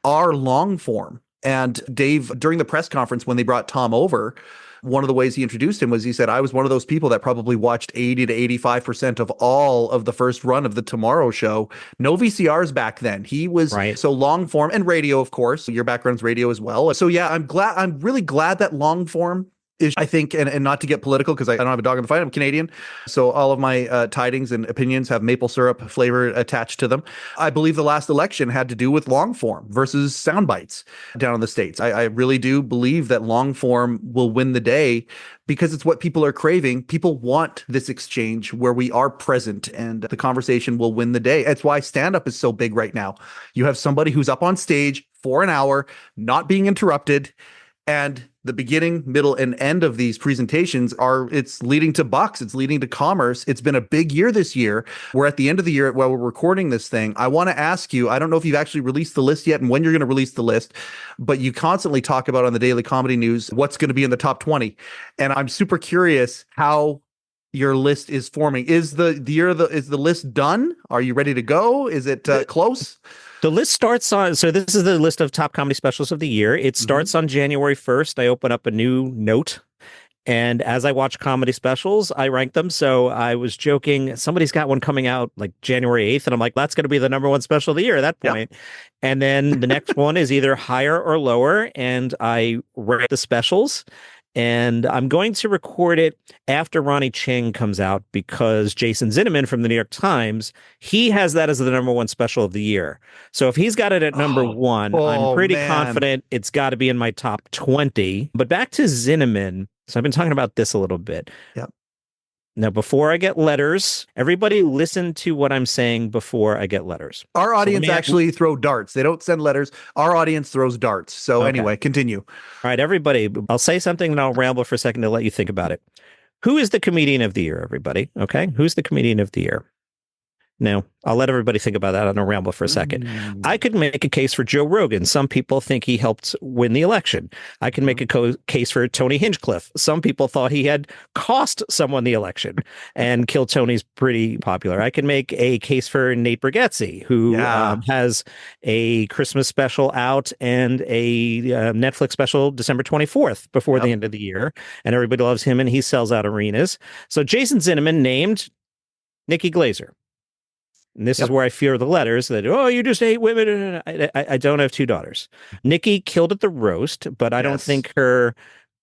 are long form. And Dave, during the press conference when they brought Tom over, one of the ways he introduced him was he said, "I was one of those people that probably watched 80 to 85% of all of the first run of the Tomorrow Show." No VCRs back then. He was so long form, and radio, of course. Your background's radio as well. So yeah, I'm really glad that long form is, I think, and not to get political because I don't have a dog in the fight, I'm Canadian. So all of my tidings and opinions have maple syrup flavor attached to them. I believe the last election had to do with long form versus sound bites down in the States. I really do believe that long form will win the day because it's what people are craving. People want this exchange where we are present and the conversation will win the day. That's why stand-up is so big right now. You have somebody who's up on stage for an hour, not being interrupted, and the beginning, middle, and end of these presentations it's leading to bucks. It's leading to commerce. It's been a big year this year. We're at the end of the year while we're recording this thing. I want to ask you, I don't know if you've actually released the list yet and when you're going to release the list, but you constantly talk about on the Daily Comedy News what's going to be in the top 20. And I'm super curious how your list is forming. Is the list done? Are you ready to go? Is it close? The list starts on, so this is the list of top comedy specials of the year. It starts on January 1st. I open up a new note, and as I watch comedy specials, I rank them. So I was joking, somebody's got one coming out like January 8th, and I'm like, that's going to be the number one special of the year at that point. Yep. And then the next one is either higher or lower, and I rank the specials. And I'm going to record it after Ronnie Chang comes out because Jason Zinnemann from the New York Times, he has that as the number one special of the year. So if he's got it at number one, I'm pretty confident it's got to be in my top 20. But back to Zinnemann. So I've been talking about this a little bit. Yep. Now, before I get letters, everybody listen to what I'm saying before I get letters. Our audience actually throw darts. They don't send letters. Our audience throws darts. So anyway, continue. All right, everybody, I'll say something and I'll ramble for a second to let you think about it. Who is the comedian of the year, everybody? Okay, who's the comedian of the year? Now, I'll let everybody think about that. I'll ramble for a second. I could make a case for Joe Rogan. Some people think he helped win the election. I can make a case for Tony Hinchcliffe. Some people thought he had cost someone the election, and Kill Tony's pretty popular. I can make a case for Nate Bargatze, who has a Christmas special out and a Netflix special December 24th before the end of the year, and everybody loves him, and he sells out arenas. So Jason Zinnemann named Nikki Glaser. And this is where I fear the letters that, you just hate women. I don't have two daughters. Nikki killed at the roast, but I don't think her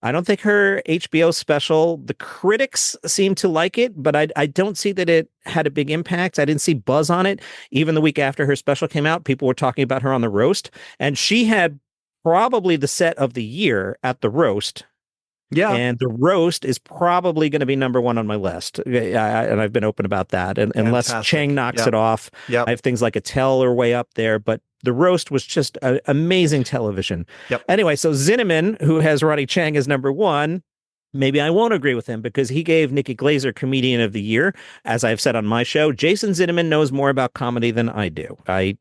HBO special, the critics seem to like it, but I don't see that it had a big impact. I didn't see buzz on it. Even the week after her special came out, people were talking about her on the roast, and she had probably the set of the year at the roast. Yeah. And the roast is probably going to be number one on my list. And I've been open about that. And unless Chang knocks it off, I have things like Attell are way up there. But the roast was just amazing television. Anyway, so Zinnemann, who has Ronnie Chang as number one, maybe I won't agree with him because he gave Nikki Glaser Comedian of the Year. As I've said on my show, Jason Zinnemann knows more about comedy than I do. I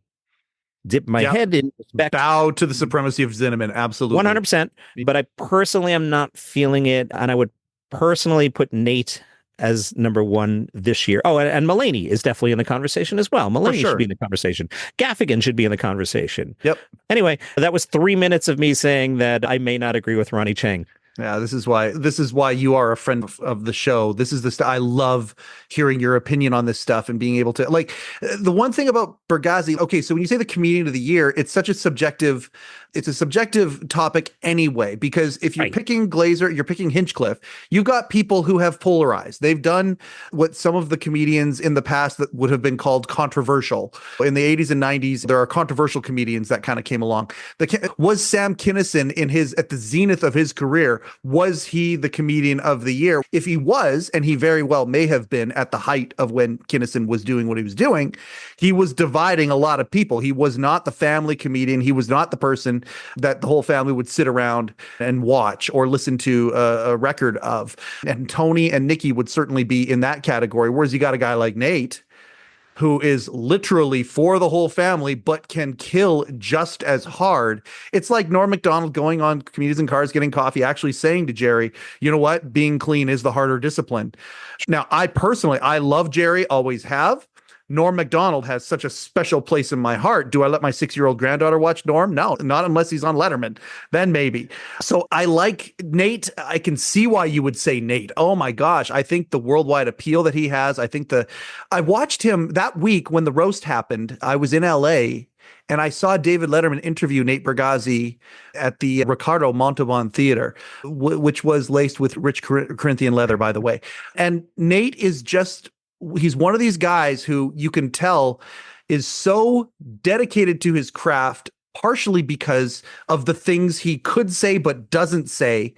dip my head in respect. Bow to the supremacy of Zinnemann, absolutely. 100%. But I personally am not feeling it, and I would personally put Nate as number one this year. Oh, and Mulaney is definitely in the conversation as well. Mulaney should be in the conversation. Gaffigan should be in the conversation. Anyway, that was 3 minutes of me saying that I may not agree with Ronnie Chang. Yeah, this is why you are a friend of the show. This is the stuff I love hearing your opinion on this stuff and being able to like the one thing about Bargatze. Okay, so when you say the comedian of the year, it's a subjective topic anyway, because if you're picking Glaser, you're picking Hinchcliffe, you've got people who have polarized. They've done what some of the comedians in the past that would have been called controversial. In the 80s and 90s, there are controversial comedians that kind of came along. Was Sam Kinison at the zenith of his career, was he the comedian of the year? If he was, and he very well may have been at the height of when Kinison was doing what he was doing, he was dividing a lot of people. He was not the family comedian. He was not the person that the whole family would sit around and watch or listen to a record of. And Tony and Nikki would certainly be in that category. Whereas you got a guy like Nate, who is literally for the whole family, but can kill just as hard. It's like Norm Macdonald going on Comedians in Cars Getting Coffee, actually saying to Jerry, you know what? Being clean is the harder discipline. Now, I love Jerry, always have. Norm Macdonald has such a special place in my heart. Do I let my 6-year-old granddaughter watch Norm? No, not unless he's on Letterman. Then maybe. So I like Nate. I can see why you would say Nate. Oh my gosh. I think the worldwide appeal that he has, I watched him that week when the roast happened. I was in LA And I saw David Letterman interview Nate Bargatze at the Ricardo Montalban Theater, which was laced with rich Corinthian leather, by the way. And Nate is he's one of these guys who you can tell is so dedicated to his craft, partially because of the things he could say but doesn't say,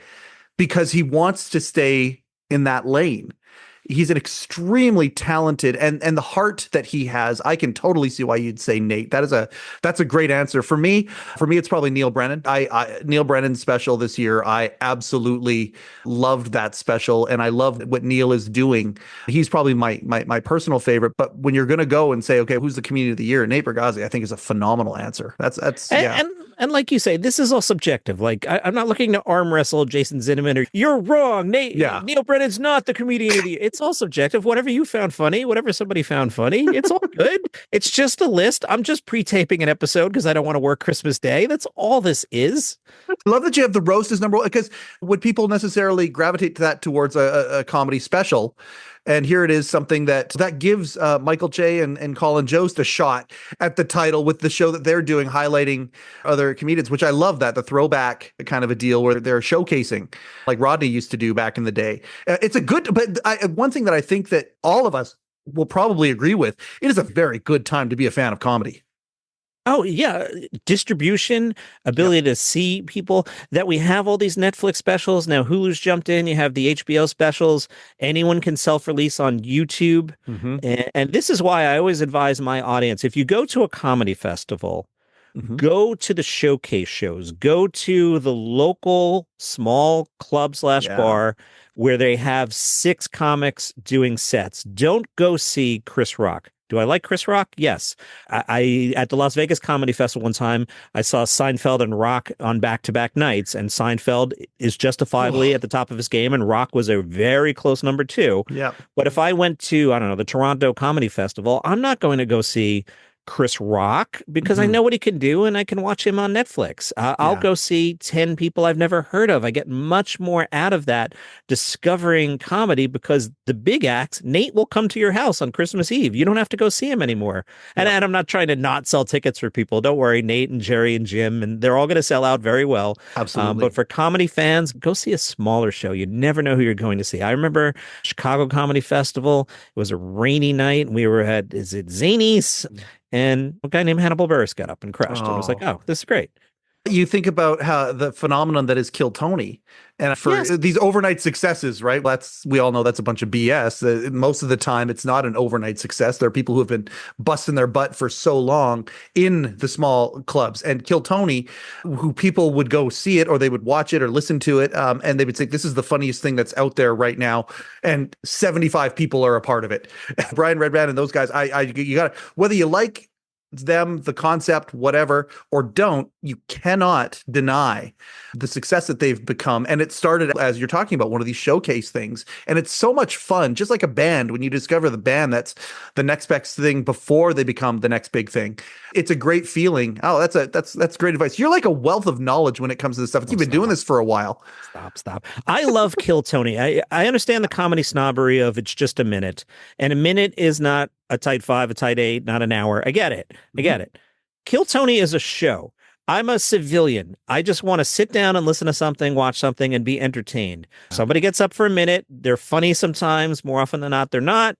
because he wants to stay in that lane. He's an extremely talented and the heart that he has. I can totally see why you'd say Nate. That's a great answer. For me, it's probably Neil Brennan. Neil Brennan's special this year, I absolutely loved that special, and I love what Neil is doing. He's probably my personal favorite. But when you're going to go and say, okay, who's the comedian of the year? Nate Bargatze, I think, is a phenomenal answer. And like you say, this is all subjective. Like, I'm not looking to arm wrestle Jason Zinnemann or you're wrong. Neil Brennan's not the comedian of the year. It's all subjective. Whatever you found funny, whatever somebody found funny, it's all good. It's just a list. I'm just pre-taping an episode because I don't want to work Christmas Day. That's all this is. I love that you have the roast as number one, because would people necessarily gravitate to that towards a comedy special? And here it is, something that gives Michael Che and Colin Jost a shot at the title with the show that they're doing, highlighting other comedians, which I love that, the throwback kind of a deal where they're showcasing like Rodney used to do back in the day. It's a good, but one thing that I think that all of us will probably agree with, it is a very good time to be a fan of comedy. Oh, yeah. Distribution, ability to see people, that we have all these Netflix specials. Now Hulu's jumped in. You have the HBO specials. Anyone can self-release on YouTube. And this is why I always advise my audience, if you go to a comedy festival, go to the showcase shows, go to the local small club/bar where they have 6 comics doing sets. Don't go see Chris Rock. Do I like Chris Rock? Yes. I at the Las Vegas Comedy Festival one time, I saw Seinfeld and Rock on back-to-back nights, and Seinfeld is justifiably at the top of his game, and Rock was a very close number 2. Yeah. But if I went to, I don't know, the Toronto Comedy Festival, I'm not going to go see Chris Rock because I know what he can do and I can watch him on Netflix. I'll go see 10 people I've never heard of. I get much more out of that discovering comedy because the big acts, Nate will come to your house on Christmas Eve. You don't have to go see him anymore. And I'm not trying to not sell tickets for people. Don't worry, Nate and Jerry and Jim, and they're all going to sell out very well. Absolutely. But for comedy fans, go see a smaller show. You never know who you're going to see. I remember Chicago Comedy Festival. It was a rainy night. We were at, is it Zanies? And a guy named Hannibal Buress got up and crushed. And I was like, oh, this is great. You think about how the phenomenon that is Kill Tony, and for these overnight successes, right? We all know that's a bunch of BS. Most of the time, it's not an overnight success. There are people who have been busting their butt for so long in the small clubs. And Kill Tony, who people would go see it, or they would watch it or listen to it, and they would say, this is the funniest thing that's out there right now. And 75 people are a part of it. Brian Redband and those guys, you got to, whether you like them, the concept, whatever, or don't, you cannot deny the success that they've become. And it started, as you're talking about, one of these showcase things. And it's so much fun, just like a band, when you discover the band that's the next best thing before they become the next big thing. It's a great feeling. Oh, that's great advice. You're like a wealth of knowledge when it comes to this stuff. You've been doing this for a while. Stop. I love Kill Tony. I understand the comedy snobbery of it's just a minute. And a minute is not a tight 5, a tight 8, not an hour. I get it. Kill Tony is a show. I'm a civilian. I just want to sit down and listen to something, watch something, and be entertained. Somebody gets up for a minute. They're funny sometimes. More often than not, they're not.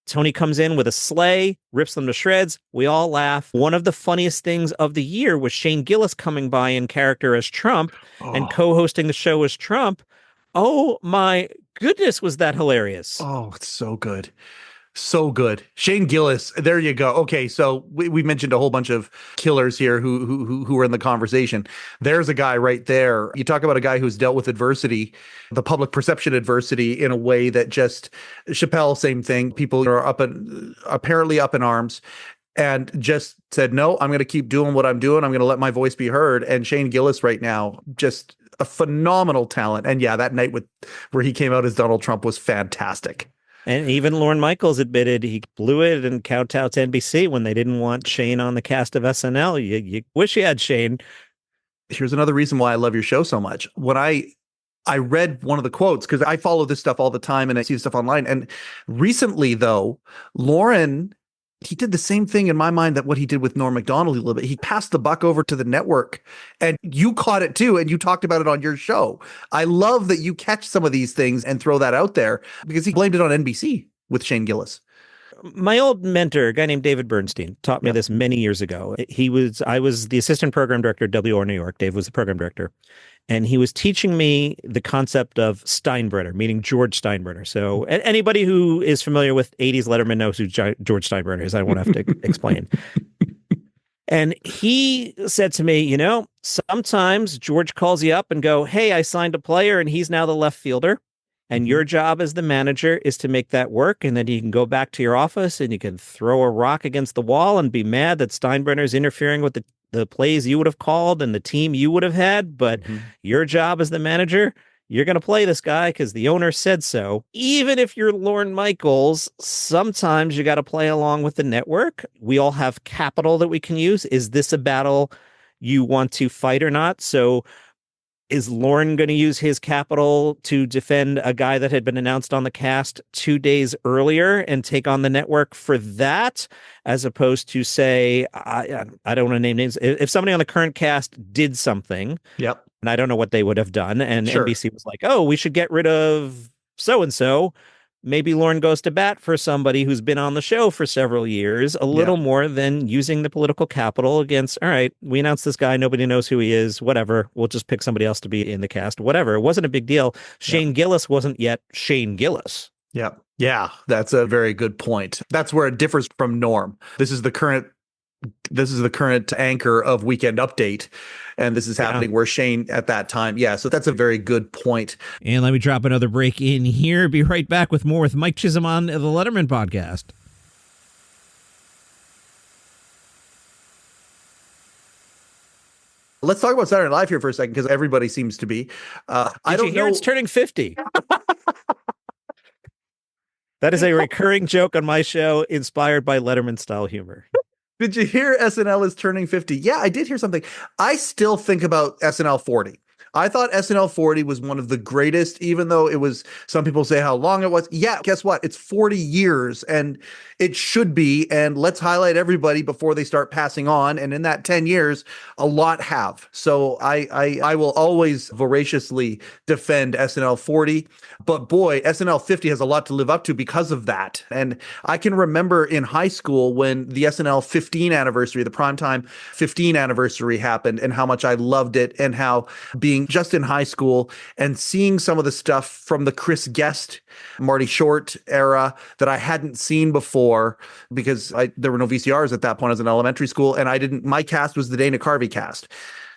Tony comes in with a sleigh, rips them to shreds. We all laugh. One of the funniest things of the year was Shane Gillis coming by in character as Trump and co-hosting the show as Trump. Oh my goodness, was that hilarious. Oh, it's so good. So good. Shane Gillis. There you go. Okay. So we mentioned a whole bunch of killers here who were in the conversation. There's a guy right there. You talk about a guy who's dealt with adversity, the public perception adversity, in a way that just Chappelle, same thing. People are apparently up in arms, and just said, no, I'm going to keep doing what I'm doing. I'm going to let my voice be heard. And Shane Gillis right now, just a phenomenal talent. And yeah, that night where he came out as Donald Trump was fantastic. And even Lorne Michaels admitted he blew it and kowtowed to NBC when they didn't want Shane on the cast of SNL. You wish you had Shane. Here's another reason why I love your show so much. When I read one of the quotes, because I follow this stuff all the time and I see stuff online. And recently, though, Lauren he did the same thing in my mind that what he did with Norm Macdonald a little bit. He passed the buck over to the network, and you caught it too, and you talked about it on your show. I love that you catch some of these things and throw that out there, because he blamed it on NBC with Shane Gillis. My old mentor, a guy named David Bernstein, taught me this many years ago. I was the assistant program director at WR New York. Dave was the program director. And he was teaching me the concept of Steinbrenner, meaning George Steinbrenner. So anybody who is familiar with 80s Letterman knows who George Steinbrenner is. I won't have to explain. And he said to me, sometimes George calls you up and go, hey, I signed a player and he's now the left fielder. And your job as the manager is to make that work. And then you can go back to your office and you can throw a rock against the wall and be mad that Steinbrenner's interfering with the plays you would have called and the team you would have had. But your job as the manager, you're going to play this guy because the owner said so. Even if you're Lorne Michaels, sometimes you got to play along with the network. We all have capital that we can use. Is this a battle you want to fight or not? So is Lorne going to use his capital to defend a guy that had been announced on the cast 2 days earlier and take on the network for that, as opposed to say, I don't want to name names. If somebody on the current cast did something, and I don't know what they would have done, and NBC was like, oh, we should get rid of so-and-so, maybe Lorne goes to bat for somebody who's been on the show for several years, a little more than using the political capital against, all right, we announced this guy, nobody knows who he is, whatever, we'll just pick somebody else to be in the cast, whatever. It wasn't a big deal. Shane Gillis wasn't yet Shane Gillis. Yeah, that's a very good point. That's where it differs from Norm. This is the current anchor of Weekend Update. And this is happening where Shane at that time. Yeah, so that's a very good point. And let me drop another break in here. Be right back with more with Mike Chisholm on the Letterman podcast. Let's talk about Saturday Night Live here for a second, because everybody seems to be. I don't know. It's turning 50. That is a recurring joke on my show, inspired by Letterman style humor. Did you hear SNL is turning 50? Yeah, I did hear something. I still think about SNL 40. I thought SNL 40 was one of the greatest, even though it was, some people say how long it was. Yeah, guess what? It's 40 years, and it should be. And let's highlight everybody before they start passing on. And in that 10 years, a lot have. So I will always voraciously defend SNL 40. But boy, SNL 50 has a lot to live up to because of that. And I can remember in high school when the SNL 15 anniversary, the primetime 15 anniversary happened, and how much I loved it, and how being just in high school and seeing some of the stuff from the Chris Guest, Marty Short era that I hadn't seen before, because there were no VCRs at that point as an elementary school, and my cast was the Dana Carvey cast.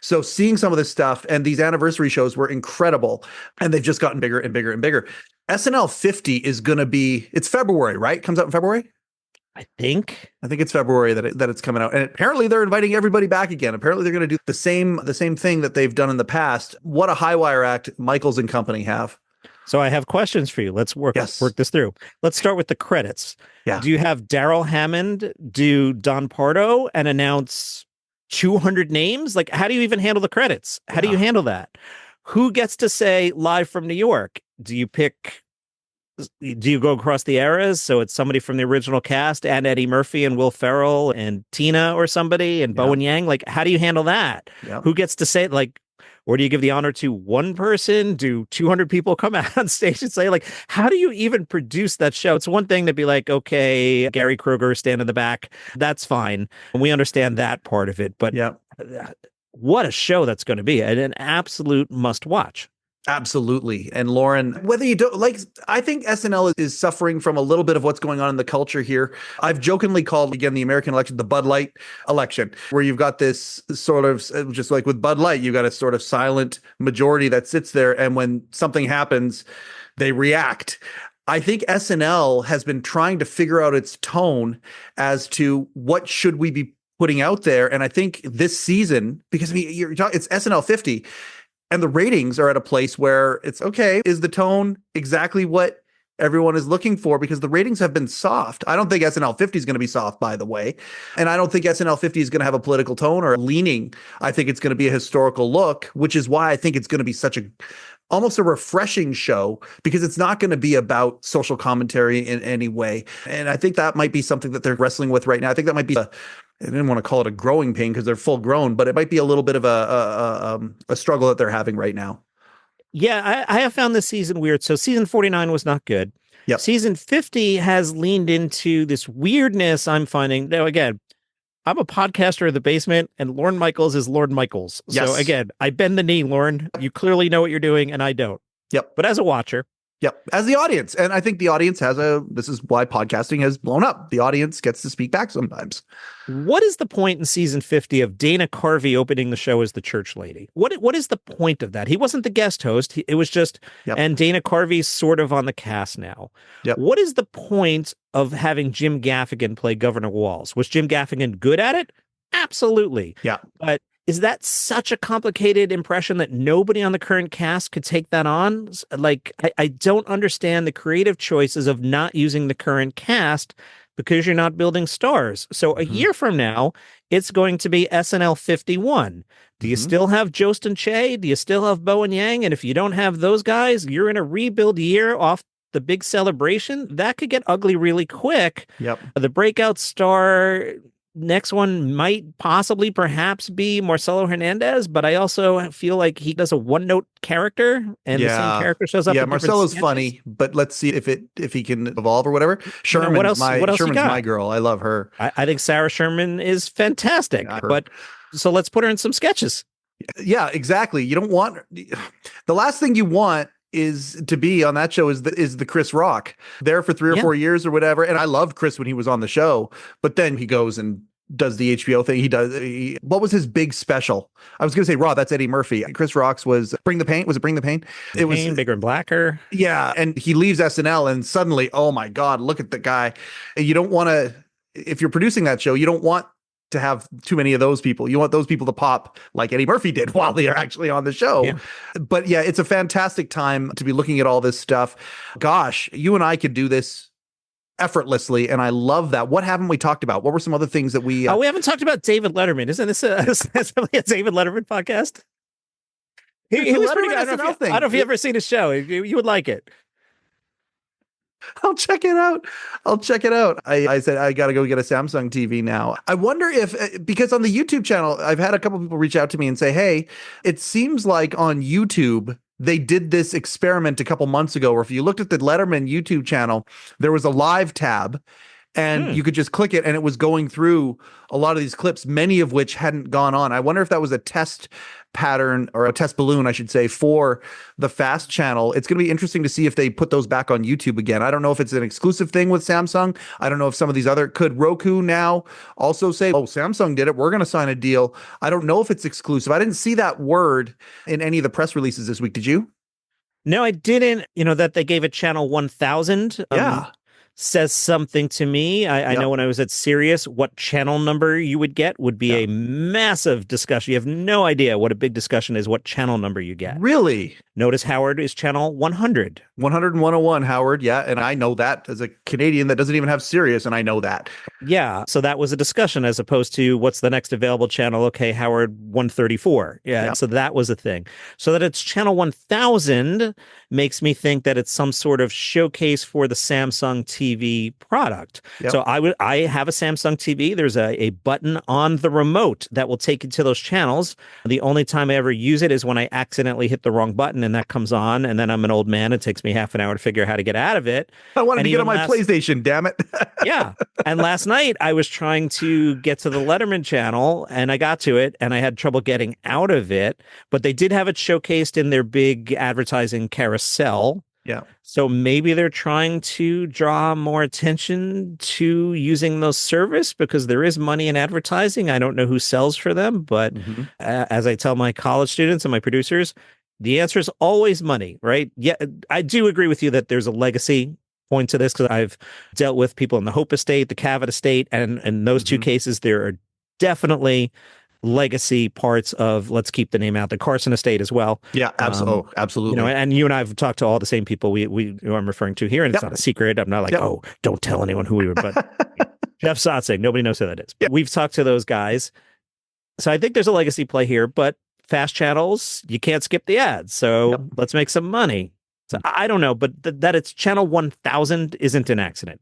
So seeing some of this stuff, and these anniversary shows were incredible, and they've just gotten bigger and bigger and bigger. SNL 50 is going to be, it's February, right? Comes out in February? I think it's February that it's coming out. And apparently they're inviting everybody back again. Apparently they're going to do the same thing that they've done in the past. What a high wire act Michaels and company have. So I have questions for you. Let's work this through. Let's start with the credits. Yeah. Do you have Daryl Hammond do Don Pardo and announce 200 names? Like, how do you even handle the credits? How do you handle that? Who gets to say live from New York? Do you go across the eras? So it's somebody from the original cast and Eddie Murphy and Will Ferrell and Tina or somebody and Bowen Yang. Like, how do you handle that? Yeah. Who gets to say it? Like, or do you give the honor to one person? Do 200 people come out on stage and say, like, how do you even produce that show? It's one thing to be like, okay, Gary Kruger stand in the back. That's fine. And we understand that part of it. But what a show that's going to be, and an absolute must watch. Absolutely. And Lauren, whether you don't like, I think SNL is suffering from a little bit of what's going on in the culture here. I've jokingly called, again, the American election, the Bud Light election, where you've got this sort of, just like with Bud Light, you've got a sort of silent majority that sits there. And when something happens, they react. I think SNL has been trying to figure out its tone as to what should we be putting out there. And I think this season, because I mean, it's SNL 50, and the ratings are at a place where it's okay. Is the tone exactly what everyone is looking for? Because the ratings have been soft. I don't think SNL 50 is going to be soft, by the way. And I don't think SNL 50 is going to have a political tone or leaning. I think it's going to be a historical look, which is why I think it's going to be such a almost a refreshing show because it's not going to be about social commentary in any way. And I think that might be something that they're wrestling with right now. I think that might be I didn't want to call it a growing pain because they're full grown, but it might be a little bit of a struggle that they're having right now. Yeah, I have found this season weird. So season 49 was not good. Yep. Season 50 has leaned into this weirdness I'm finding. Now, again, I'm a podcaster in the basement, and Lorne Michaels is Lorne Michaels. Yes. So again, I bend the knee, Lorne. You clearly know what you're doing, and I don't. Yep. But as a watcher. Yep. As the audience. And I think the audience this is why podcasting has blown up. The audience gets to speak back sometimes. What is the point in season 50 of Dana Carvey opening the show as the church lady? What is the point of that? He wasn't the guest host. It was just, and Dana Carvey's sort of on the cast now. Yep. What is the point of having Jim Gaffigan play Governor Walls? Was Jim Gaffigan good at it? Absolutely. Yeah. But is that such a complicated impression that nobody on the current cast could take that on? Like, I don't understand the creative choices of not using the current cast because you're not building stars. So a year from now, it's going to be SNL 51. Do you still have Jost and Che? Do you still have Bo and Yang? And if you don't have those guys, you're in a rebuild year off the big celebration. That could get ugly really quick. Yep. The breakout star next one might possibly perhaps be Marcelo Hernandez, but I also feel like he does a one-note character and the same character shows up. Yeah, Marcelo's funny, but let's see if he can evolve or whatever. Sherman's my girl. I love her. I think Sarah Sherman is fantastic, but so let's put her in some sketches. Yeah, exactly. You don't want the last thing you want is to be on that show is the Chris Rock there for 3 or 4 years or whatever. And I loved Chris when he was on the show, but then he goes and does the HBO thing. What was his big special? I was going to say Raw. That's Eddie Murphy. Chris Rock's was Bring the Pain. Was it Bring the Pain? It was Bigger and Blacker. Yeah. And he leaves SNL and suddenly, oh my God, look at the guy. You don't want to, if you're producing that show, you don't want to have too many of those people. You want those people to pop like Eddie Murphy did while they are actually on the show. Yeah. But yeah, it's a fantastic time to be looking at all this stuff. Gosh, you and I could do this effortlessly, and I love that. What haven't we talked about? What were some other things that we we haven't talked about David Letterman. Isn't this a David Letterman podcast? He was pretty good. I don't know if you've ever seen his show. You would like it. I'll check it out. I said, I got to go get a Samsung TV now. I wonder if, because on the YouTube channel, I've had a couple people reach out to me and say, hey, it seems like on YouTube, they did this experiment a couple months ago where if you looked at the Letterman YouTube channel, there was a live tab and you could just click it and it was going through a lot of these clips, many of which hadn't gone on. I wonder if that was a test pattern or a test balloon, I should say, for the Fast channel. It's going to be interesting to see if they put those back on YouTube again. I don't know if it's an exclusive thing with Samsung. I don't know if some of these could Roku now also say, oh, Samsung did it, we're going to sign a deal. I don't know if it's exclusive. I didn't see that word in any of the press releases this week. Did you? No, I didn't. That they gave it channel 1000. Says something to me. I know when I was at Sirius, what channel number you would get would be a massive discussion. You have no idea what a big discussion is, what channel number you get. Really? Notice Howard is channel 100. 100 and 101, Howard. Yeah, and I know that as a Canadian that doesn't even have Sirius, and I know that. Yeah, so that was a discussion as opposed to what's the next available channel? Okay, Howard 134. Yeah, so that was a thing. So that it's channel 1000 makes me think that it's some sort of showcase for the Samsung TV product. Yep. So I have a Samsung TV. There's a button on the remote that will take you to those channels. The only time I ever use it is when I accidentally hit the wrong button and that comes on, and then I'm an old man. It takes me half an hour to figure out how to get out of it. I wanted to get on my PlayStation, damn it. Yeah. And last night I was trying to get to the Letterman channel and I got to it and I had trouble getting out of it, but they did have it showcased in their big advertising carousel. Yeah. So maybe they're trying to draw more attention to using those service because there is money in advertising. I don't know who sells for them, but as I tell my college students and my producers, the answer is always money, right? Yeah, I do agree with you that there's a legacy point to this because I've dealt with people in the Hope Estate, the Cavett Estate, and in those two cases, there are definitely legacy parts of, let's keep the name out, the Carson Estate as well. Yeah, absolutely. And you and I have talked to all the same people who I'm referring to here, and it's not a secret. I'm not like, oh, don't tell anyone who we were, but Jeff Sotzig, nobody knows who that is. But we've talked to those guys. So I think there's a legacy play here, but fast channels, you can't skip the ads. So let's make some money. So I don't know, but that it's channel 1000 isn't an accident.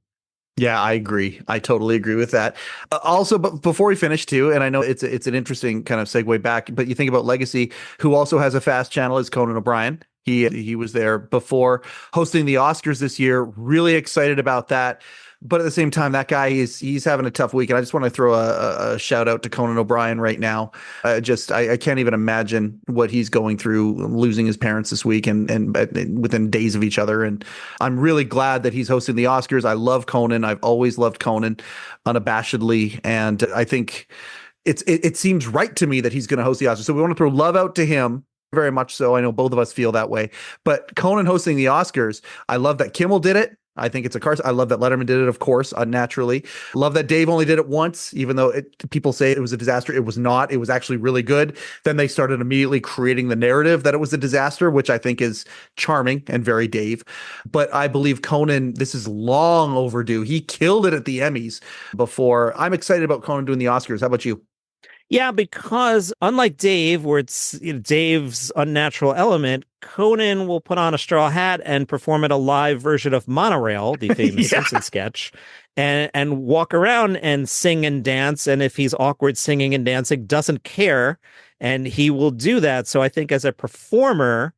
Yeah, I agree. I totally agree with that. Also, but before we finish too, and I know it's an interesting kind of segue back, but you think about Legacy, who also has a fast channel, is Conan O'Brien. He was there before hosting the Oscars this year. Really excited about that. But at the same time, that guy he's having a tough week, and I just want to throw a shout out to Conan O'Brien right now. I can't even imagine what he's going through, losing his parents this week and within days of each other. And I'm really glad that he's hosting the Oscars. I love Conan. I've always loved Conan unabashedly, and I think it seems right to me that he's going to host the Oscars. So we want to throw love out to him. Very much so. I know both of us feel that way. But Conan hosting the Oscars, I love that Kimmel did it. I think it's a Carson. I love that Letterman did it, of course, naturally. Love that Dave only did it once, even though people say it was a disaster. It was not. It was actually really good. Then they started immediately creating the narrative that it was a disaster, which I think is charming and very Dave. But I believe Conan, this is long overdue. He killed it at the Emmys before. I'm excited about Conan doing the Oscars. How about you? Yeah, because unlike Dave, where it's Dave's unnatural element, Conan will put on a straw hat and perform at a live version of Monorail, the famous Simpsons sketch, and walk around and sing and dance. And if he's awkward singing and dancing, doesn't care, and he will do that. So I think as a performer,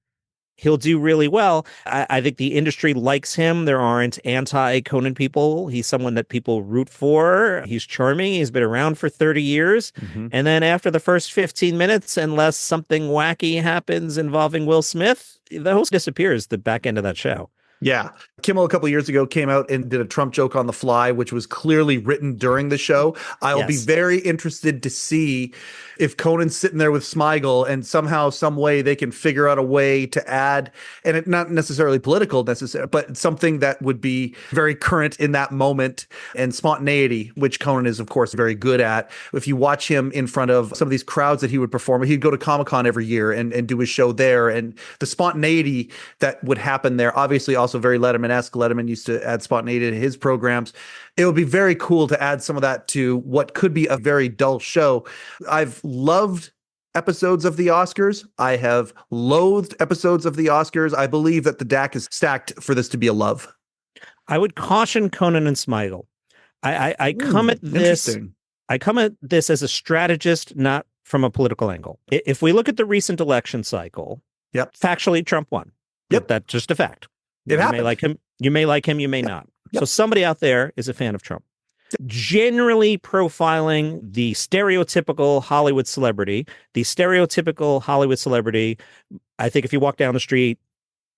he'll do really well. I think the industry likes him. There aren't anti-Conan people. He's someone that people root for. He's charming. He's been around for 30 years. Mm-hmm. And then after the first 15 minutes, unless something wacky happens involving Will Smith, the host disappears the back end of that show. Yeah. Kimmel a couple of years ago came out and did a Trump joke on the fly, which was clearly written during the show. I'll be very interested to see if Conan's sitting there with Smigel and somehow, some way they can figure out a way to add, and it not necessarily political necessarily, but something that would be very current in that moment, and spontaneity, which Conan is, of course, very good at. If you watch him in front of some of these crowds that he would perform, he'd go to Comic-Con every year and do his show there. And the spontaneity that would happen there, obviously also very Letterman-esque. Letterman used to add spontaneity to his programs. It would be very cool to add some of that to what could be a very dull show. I've loved episodes of the Oscars. I have loathed episodes of the Oscars. I believe that the deck is stacked for this to be a love. I would caution Conan and Smigel. I come at this. I come at this as a strategist, not from a political angle. If we look at the recent election cycle, factually, Trump won. That's just a fact. You may like him. You may like him. You may not. So somebody out there is a fan of Trump. Generally profiling the stereotypical Hollywood celebrity. The stereotypical Hollywood celebrity, I think if you walk down the street,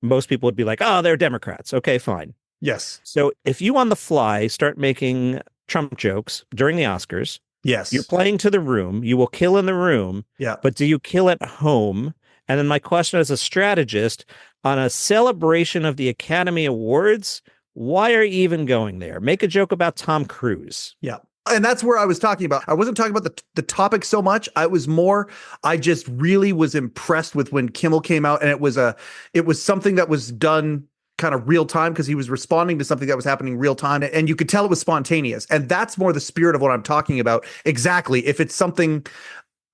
most people would be like, oh, they're Democrats. Okay, fine. Yes. So if you on the fly start making Trump jokes during the Oscars, you're playing to the room. You will kill in the room. Yeah. But do you kill at home? And then my question as a strategist, on a celebration of the Academy Awards, why are you even going there? Make a joke about Tom Cruise. Yeah. And that's where I was talking about. I wasn't talking about the topic so much. I just really was impressed with when Kimmel came out, and it was something that was done kind of real time because he was responding to something that was happening real time, and you could tell it was spontaneous. And that's more the spirit of what I'm talking about. Exactly. If it's something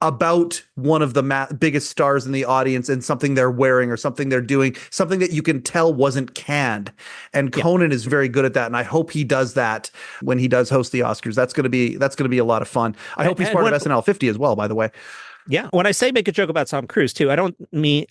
about one of the biggest stars in the audience and something they're wearing or something they're doing, something that you can tell wasn't canned. And Conan is very good at that. And I hope he does that when he does host the Oscars. That's going to be a lot of fun. I hope he's part of SNL 50 as well, by the way. Yeah. When I say make a joke about Tom Cruise, too, I don't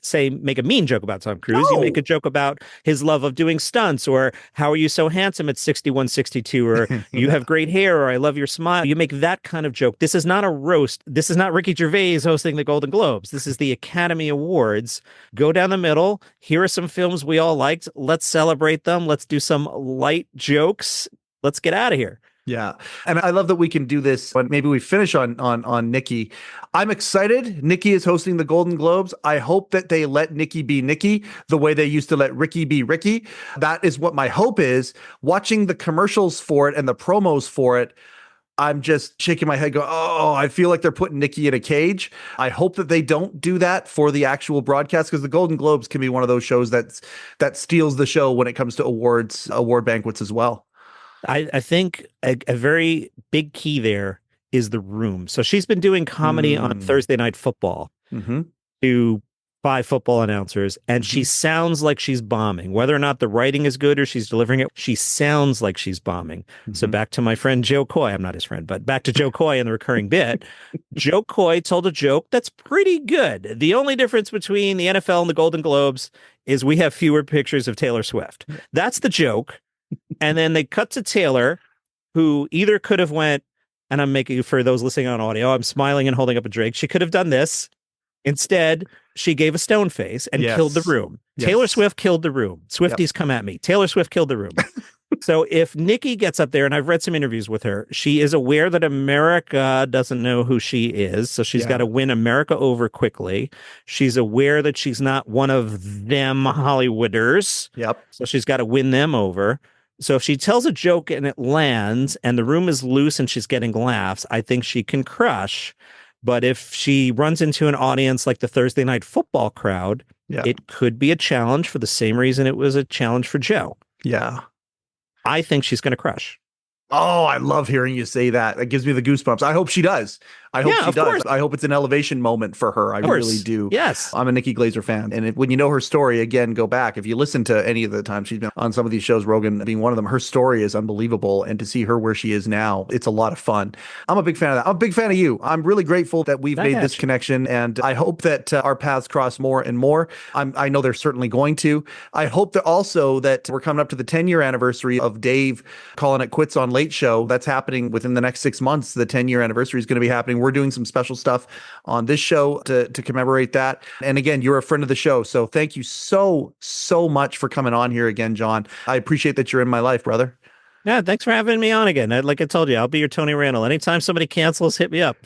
say make a mean joke about Tom Cruise. No. You make a joke about his love of doing stunts, or how are you so handsome at 61, 62, or you have great hair, or I love your smile. You make that kind of joke. This is not a roast. This is not Ricky Gervais hosting the Golden Globes. This is the Academy Awards. Go down the middle. Here are some films we all liked. Let's celebrate them. Let's do some light jokes. Let's get out of here. Yeah. And I love that we can do this. But maybe we finish on Nikki. I'm excited. Nikki is hosting the Golden Globes. I hope that they let Nikki be Nikki the way they used to let Ricky be Ricky. That is what my hope is. Watching the commercials for it and the promos for it, I'm just shaking my head going, oh, I feel like they're putting Nikki in a cage. I hope that they don't do that for the actual broadcast, because the Golden Globes can be one of those shows that steals the show when it comes to award banquets as well. I think a very big key there is the room. So she's been doing comedy on Thursday Night Football. Mm-hmm. to 5 football announcers, and she sounds like she's bombing. Whether or not the writing is good or she's delivering it, she sounds like she's bombing. So back to my friend Joe Coy. I'm not his friend, but back to Joe Coy and the recurring bit. Joe Coy told a joke that's pretty good. The only difference between the NFL and the Golden Globes is we have fewer pictures of Taylor Swift. That's the joke. And then they cut to Taylor, who either could have went, and I'm making, for those listening on audio, I'm smiling and holding up a drink. She could have done this. Instead, she gave a stone face and killed the room. Yes. Taylor Swift killed the room. Swifties come at me. Taylor Swift killed the room. So if Nikki gets up there, and I've read some interviews with her, she is aware that America doesn't know who she is. So she's got to win America over quickly. She's aware that she's not one of them Hollywooders. Yep. So she's got to win them over. So if she tells a joke and it lands and the room is loose and she's getting laughs, I think she can crush. But if she runs into an audience like the Thursday Night Football crowd, it could be a challenge for the same reason it was a challenge for Joe. Yeah. I think she's going to crush. Oh, I love hearing you say that. That gives me the goosebumps. I hope she does. I hope she does. Course. I hope it's an elevation moment for her. I really do. Yes. I'm a Nikki Glaser fan. And when you know her story, again, go back. If you listen to any of the times she's been on some of these shows, Rogan being one of them, her story is unbelievable. And to see her where she is now, it's a lot of fun. I'm a big fan of that. I'm a big fan of you. I'm really grateful that we've made this connection. And I hope that our paths cross more and more. I know they're certainly going to. I hope that also that we're coming up to the 10-year anniversary of Dave calling it quits on Late Show. That's happening within the next 6 months. The 10-year anniversary is going to be happening. We're doing some special stuff on this show to commemorate that. And again, you're a friend of the show. So thank you so much for coming on here again, John. I appreciate that you're in my life, brother. Yeah, thanks for having me on again. Like I told you, I'll be your Tony Randall. Anytime somebody cancels, hit me up.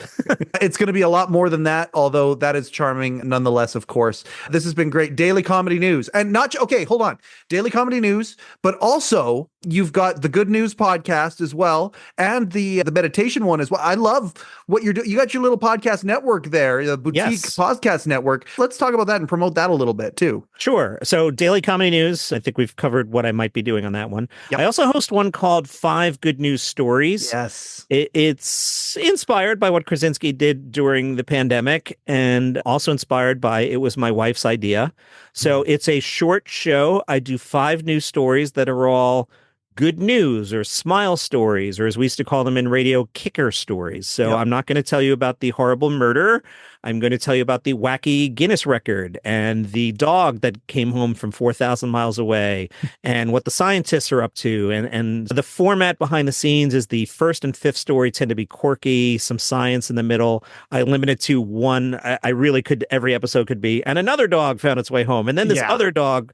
It's going to be a lot more than that, although that is charming nonetheless, of course. This has been great. Daily Comedy News. And okay, hold on. Daily Comedy News, but also you've got the Good News podcast as well, and the meditation one as well. I love what you're doing. You got your little podcast network there, the boutique podcast network. Let's talk about that and promote that a little bit too. Sure. So Daily Comedy News, I think we've covered what I might be doing on that one. Yep. I also host one called 5 Good News Stories. Yes. It's inspired by what Krasinski did during the pandemic, and also inspired by it was my wife's idea. So it's a short show. I do 5 news stories that are all good news or smile stories, or as we used to call them in radio, kicker stories. So I'm not going to tell you about the horrible murder. I'm going to tell you about the wacky Guinness record and the dog that came home from 4,000 miles away and what the scientists are up to. And the format behind the scenes is the first and fifth story tend to be quirky, some science in the middle. I limit it to one. I really could, every episode could be, and another dog found its way home. And then this other dog.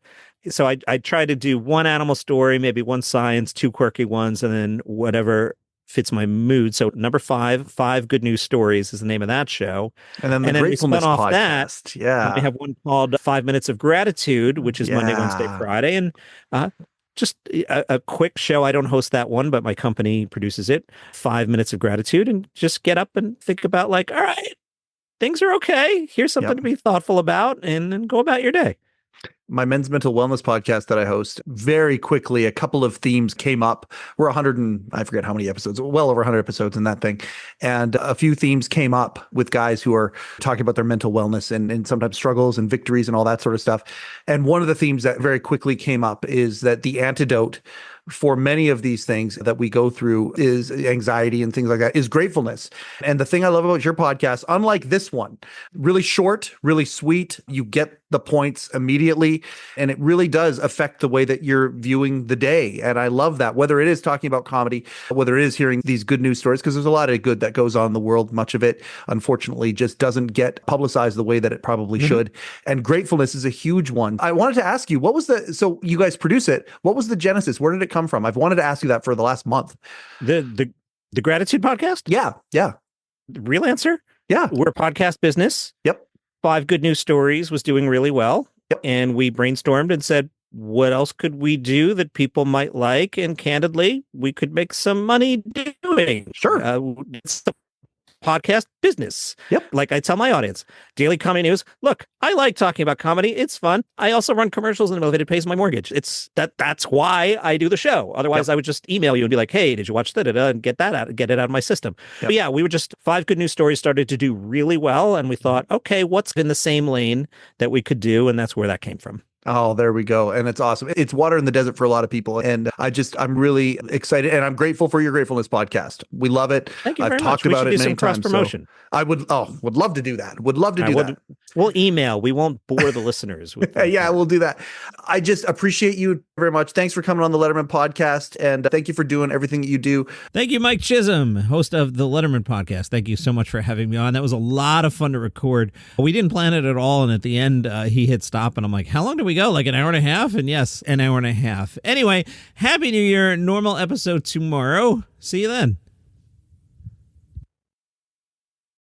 So I try to do one animal story, maybe one science, 2 quirky ones, and then whatever fits my mood. So number 5 Good News Stories is the name of that show. And then the Gratefulness podcast. I have one called 5 Minutes of Gratitude, which is Monday, Wednesday, Friday. And just a quick show. I don't host that one, but my company produces it. 5 Minutes of Gratitude, and just get up and think about like, all right, things are okay. Here's something to be thoughtful about, and then go about your day. My men's mental wellness podcast that I host, very quickly, a couple of themes came up. We're 100 and I forget how many episodes, well over 100 episodes in that thing. And a few themes came up with guys who are talking about their mental wellness and sometimes struggles and victories and all that sort of stuff. And one of the themes that very quickly came up is that the antidote for many of these things that we go through is anxiety and things like that, is gratefulness. And the thing I love about your podcast, unlike this one, really short, really sweet, you get the points immediately, and it really does affect the way that you're viewing the day. And I love that, whether it is talking about comedy, whether it is hearing these good news stories, because there's a lot of good that goes on in the world. Much of it, unfortunately, just doesn't get publicized the way that it probably should. And gratefulness is a huge one. I wanted to ask you, so you guys produce it. What was the genesis? Where did it come from? I've wanted to ask you that for the last month. The Gratitude podcast? Yeah. The real answer? Yeah. We're a podcast business. Yep. 5 Good News Stories was doing really well. Yep. And we brainstormed and said, what else could we do that people might like? And candidly, we could make some money doing. Sure. It's podcast business. Yep. Like I tell my audience, Daily Comedy News, look, I like talking about comedy. It's fun. I also run commercials in the middle of it. It pays my mortgage. That's why I do the show. Otherwise, I would just email you and be like, hey, did you watch that? And get it out of my system. Yep. But yeah, we were just 5 Good News Stories started to do really well. And we thought, okay, what's in the same lane that we could do? And that's where that came from. Oh, there we go. And it's awesome. It's water in the desert for a lot of people. And I'm really excited and I'm grateful for your Gratefulness podcast. We love it. Thank you I've very talked much. about We should it do many some cross times. promotion. So I would love to do that. Would love to do that. We'll email. We won't bore the listeners with that. Yeah, we'll do that. I just appreciate you very much. Thanks for coming on the Letterman podcast. And thank you for doing everything that you do. Thank you, Mike Chisholm, host of the Letterman podcast. Thank you so much for having me on. That was a lot of fun to record. We didn't plan it at all. And at the end, he hit stop and I'm like, how long do we go? Like an hour and a half? And yes, an hour and a half. Anyway, Happy New Year. Normal episode tomorrow. See you then.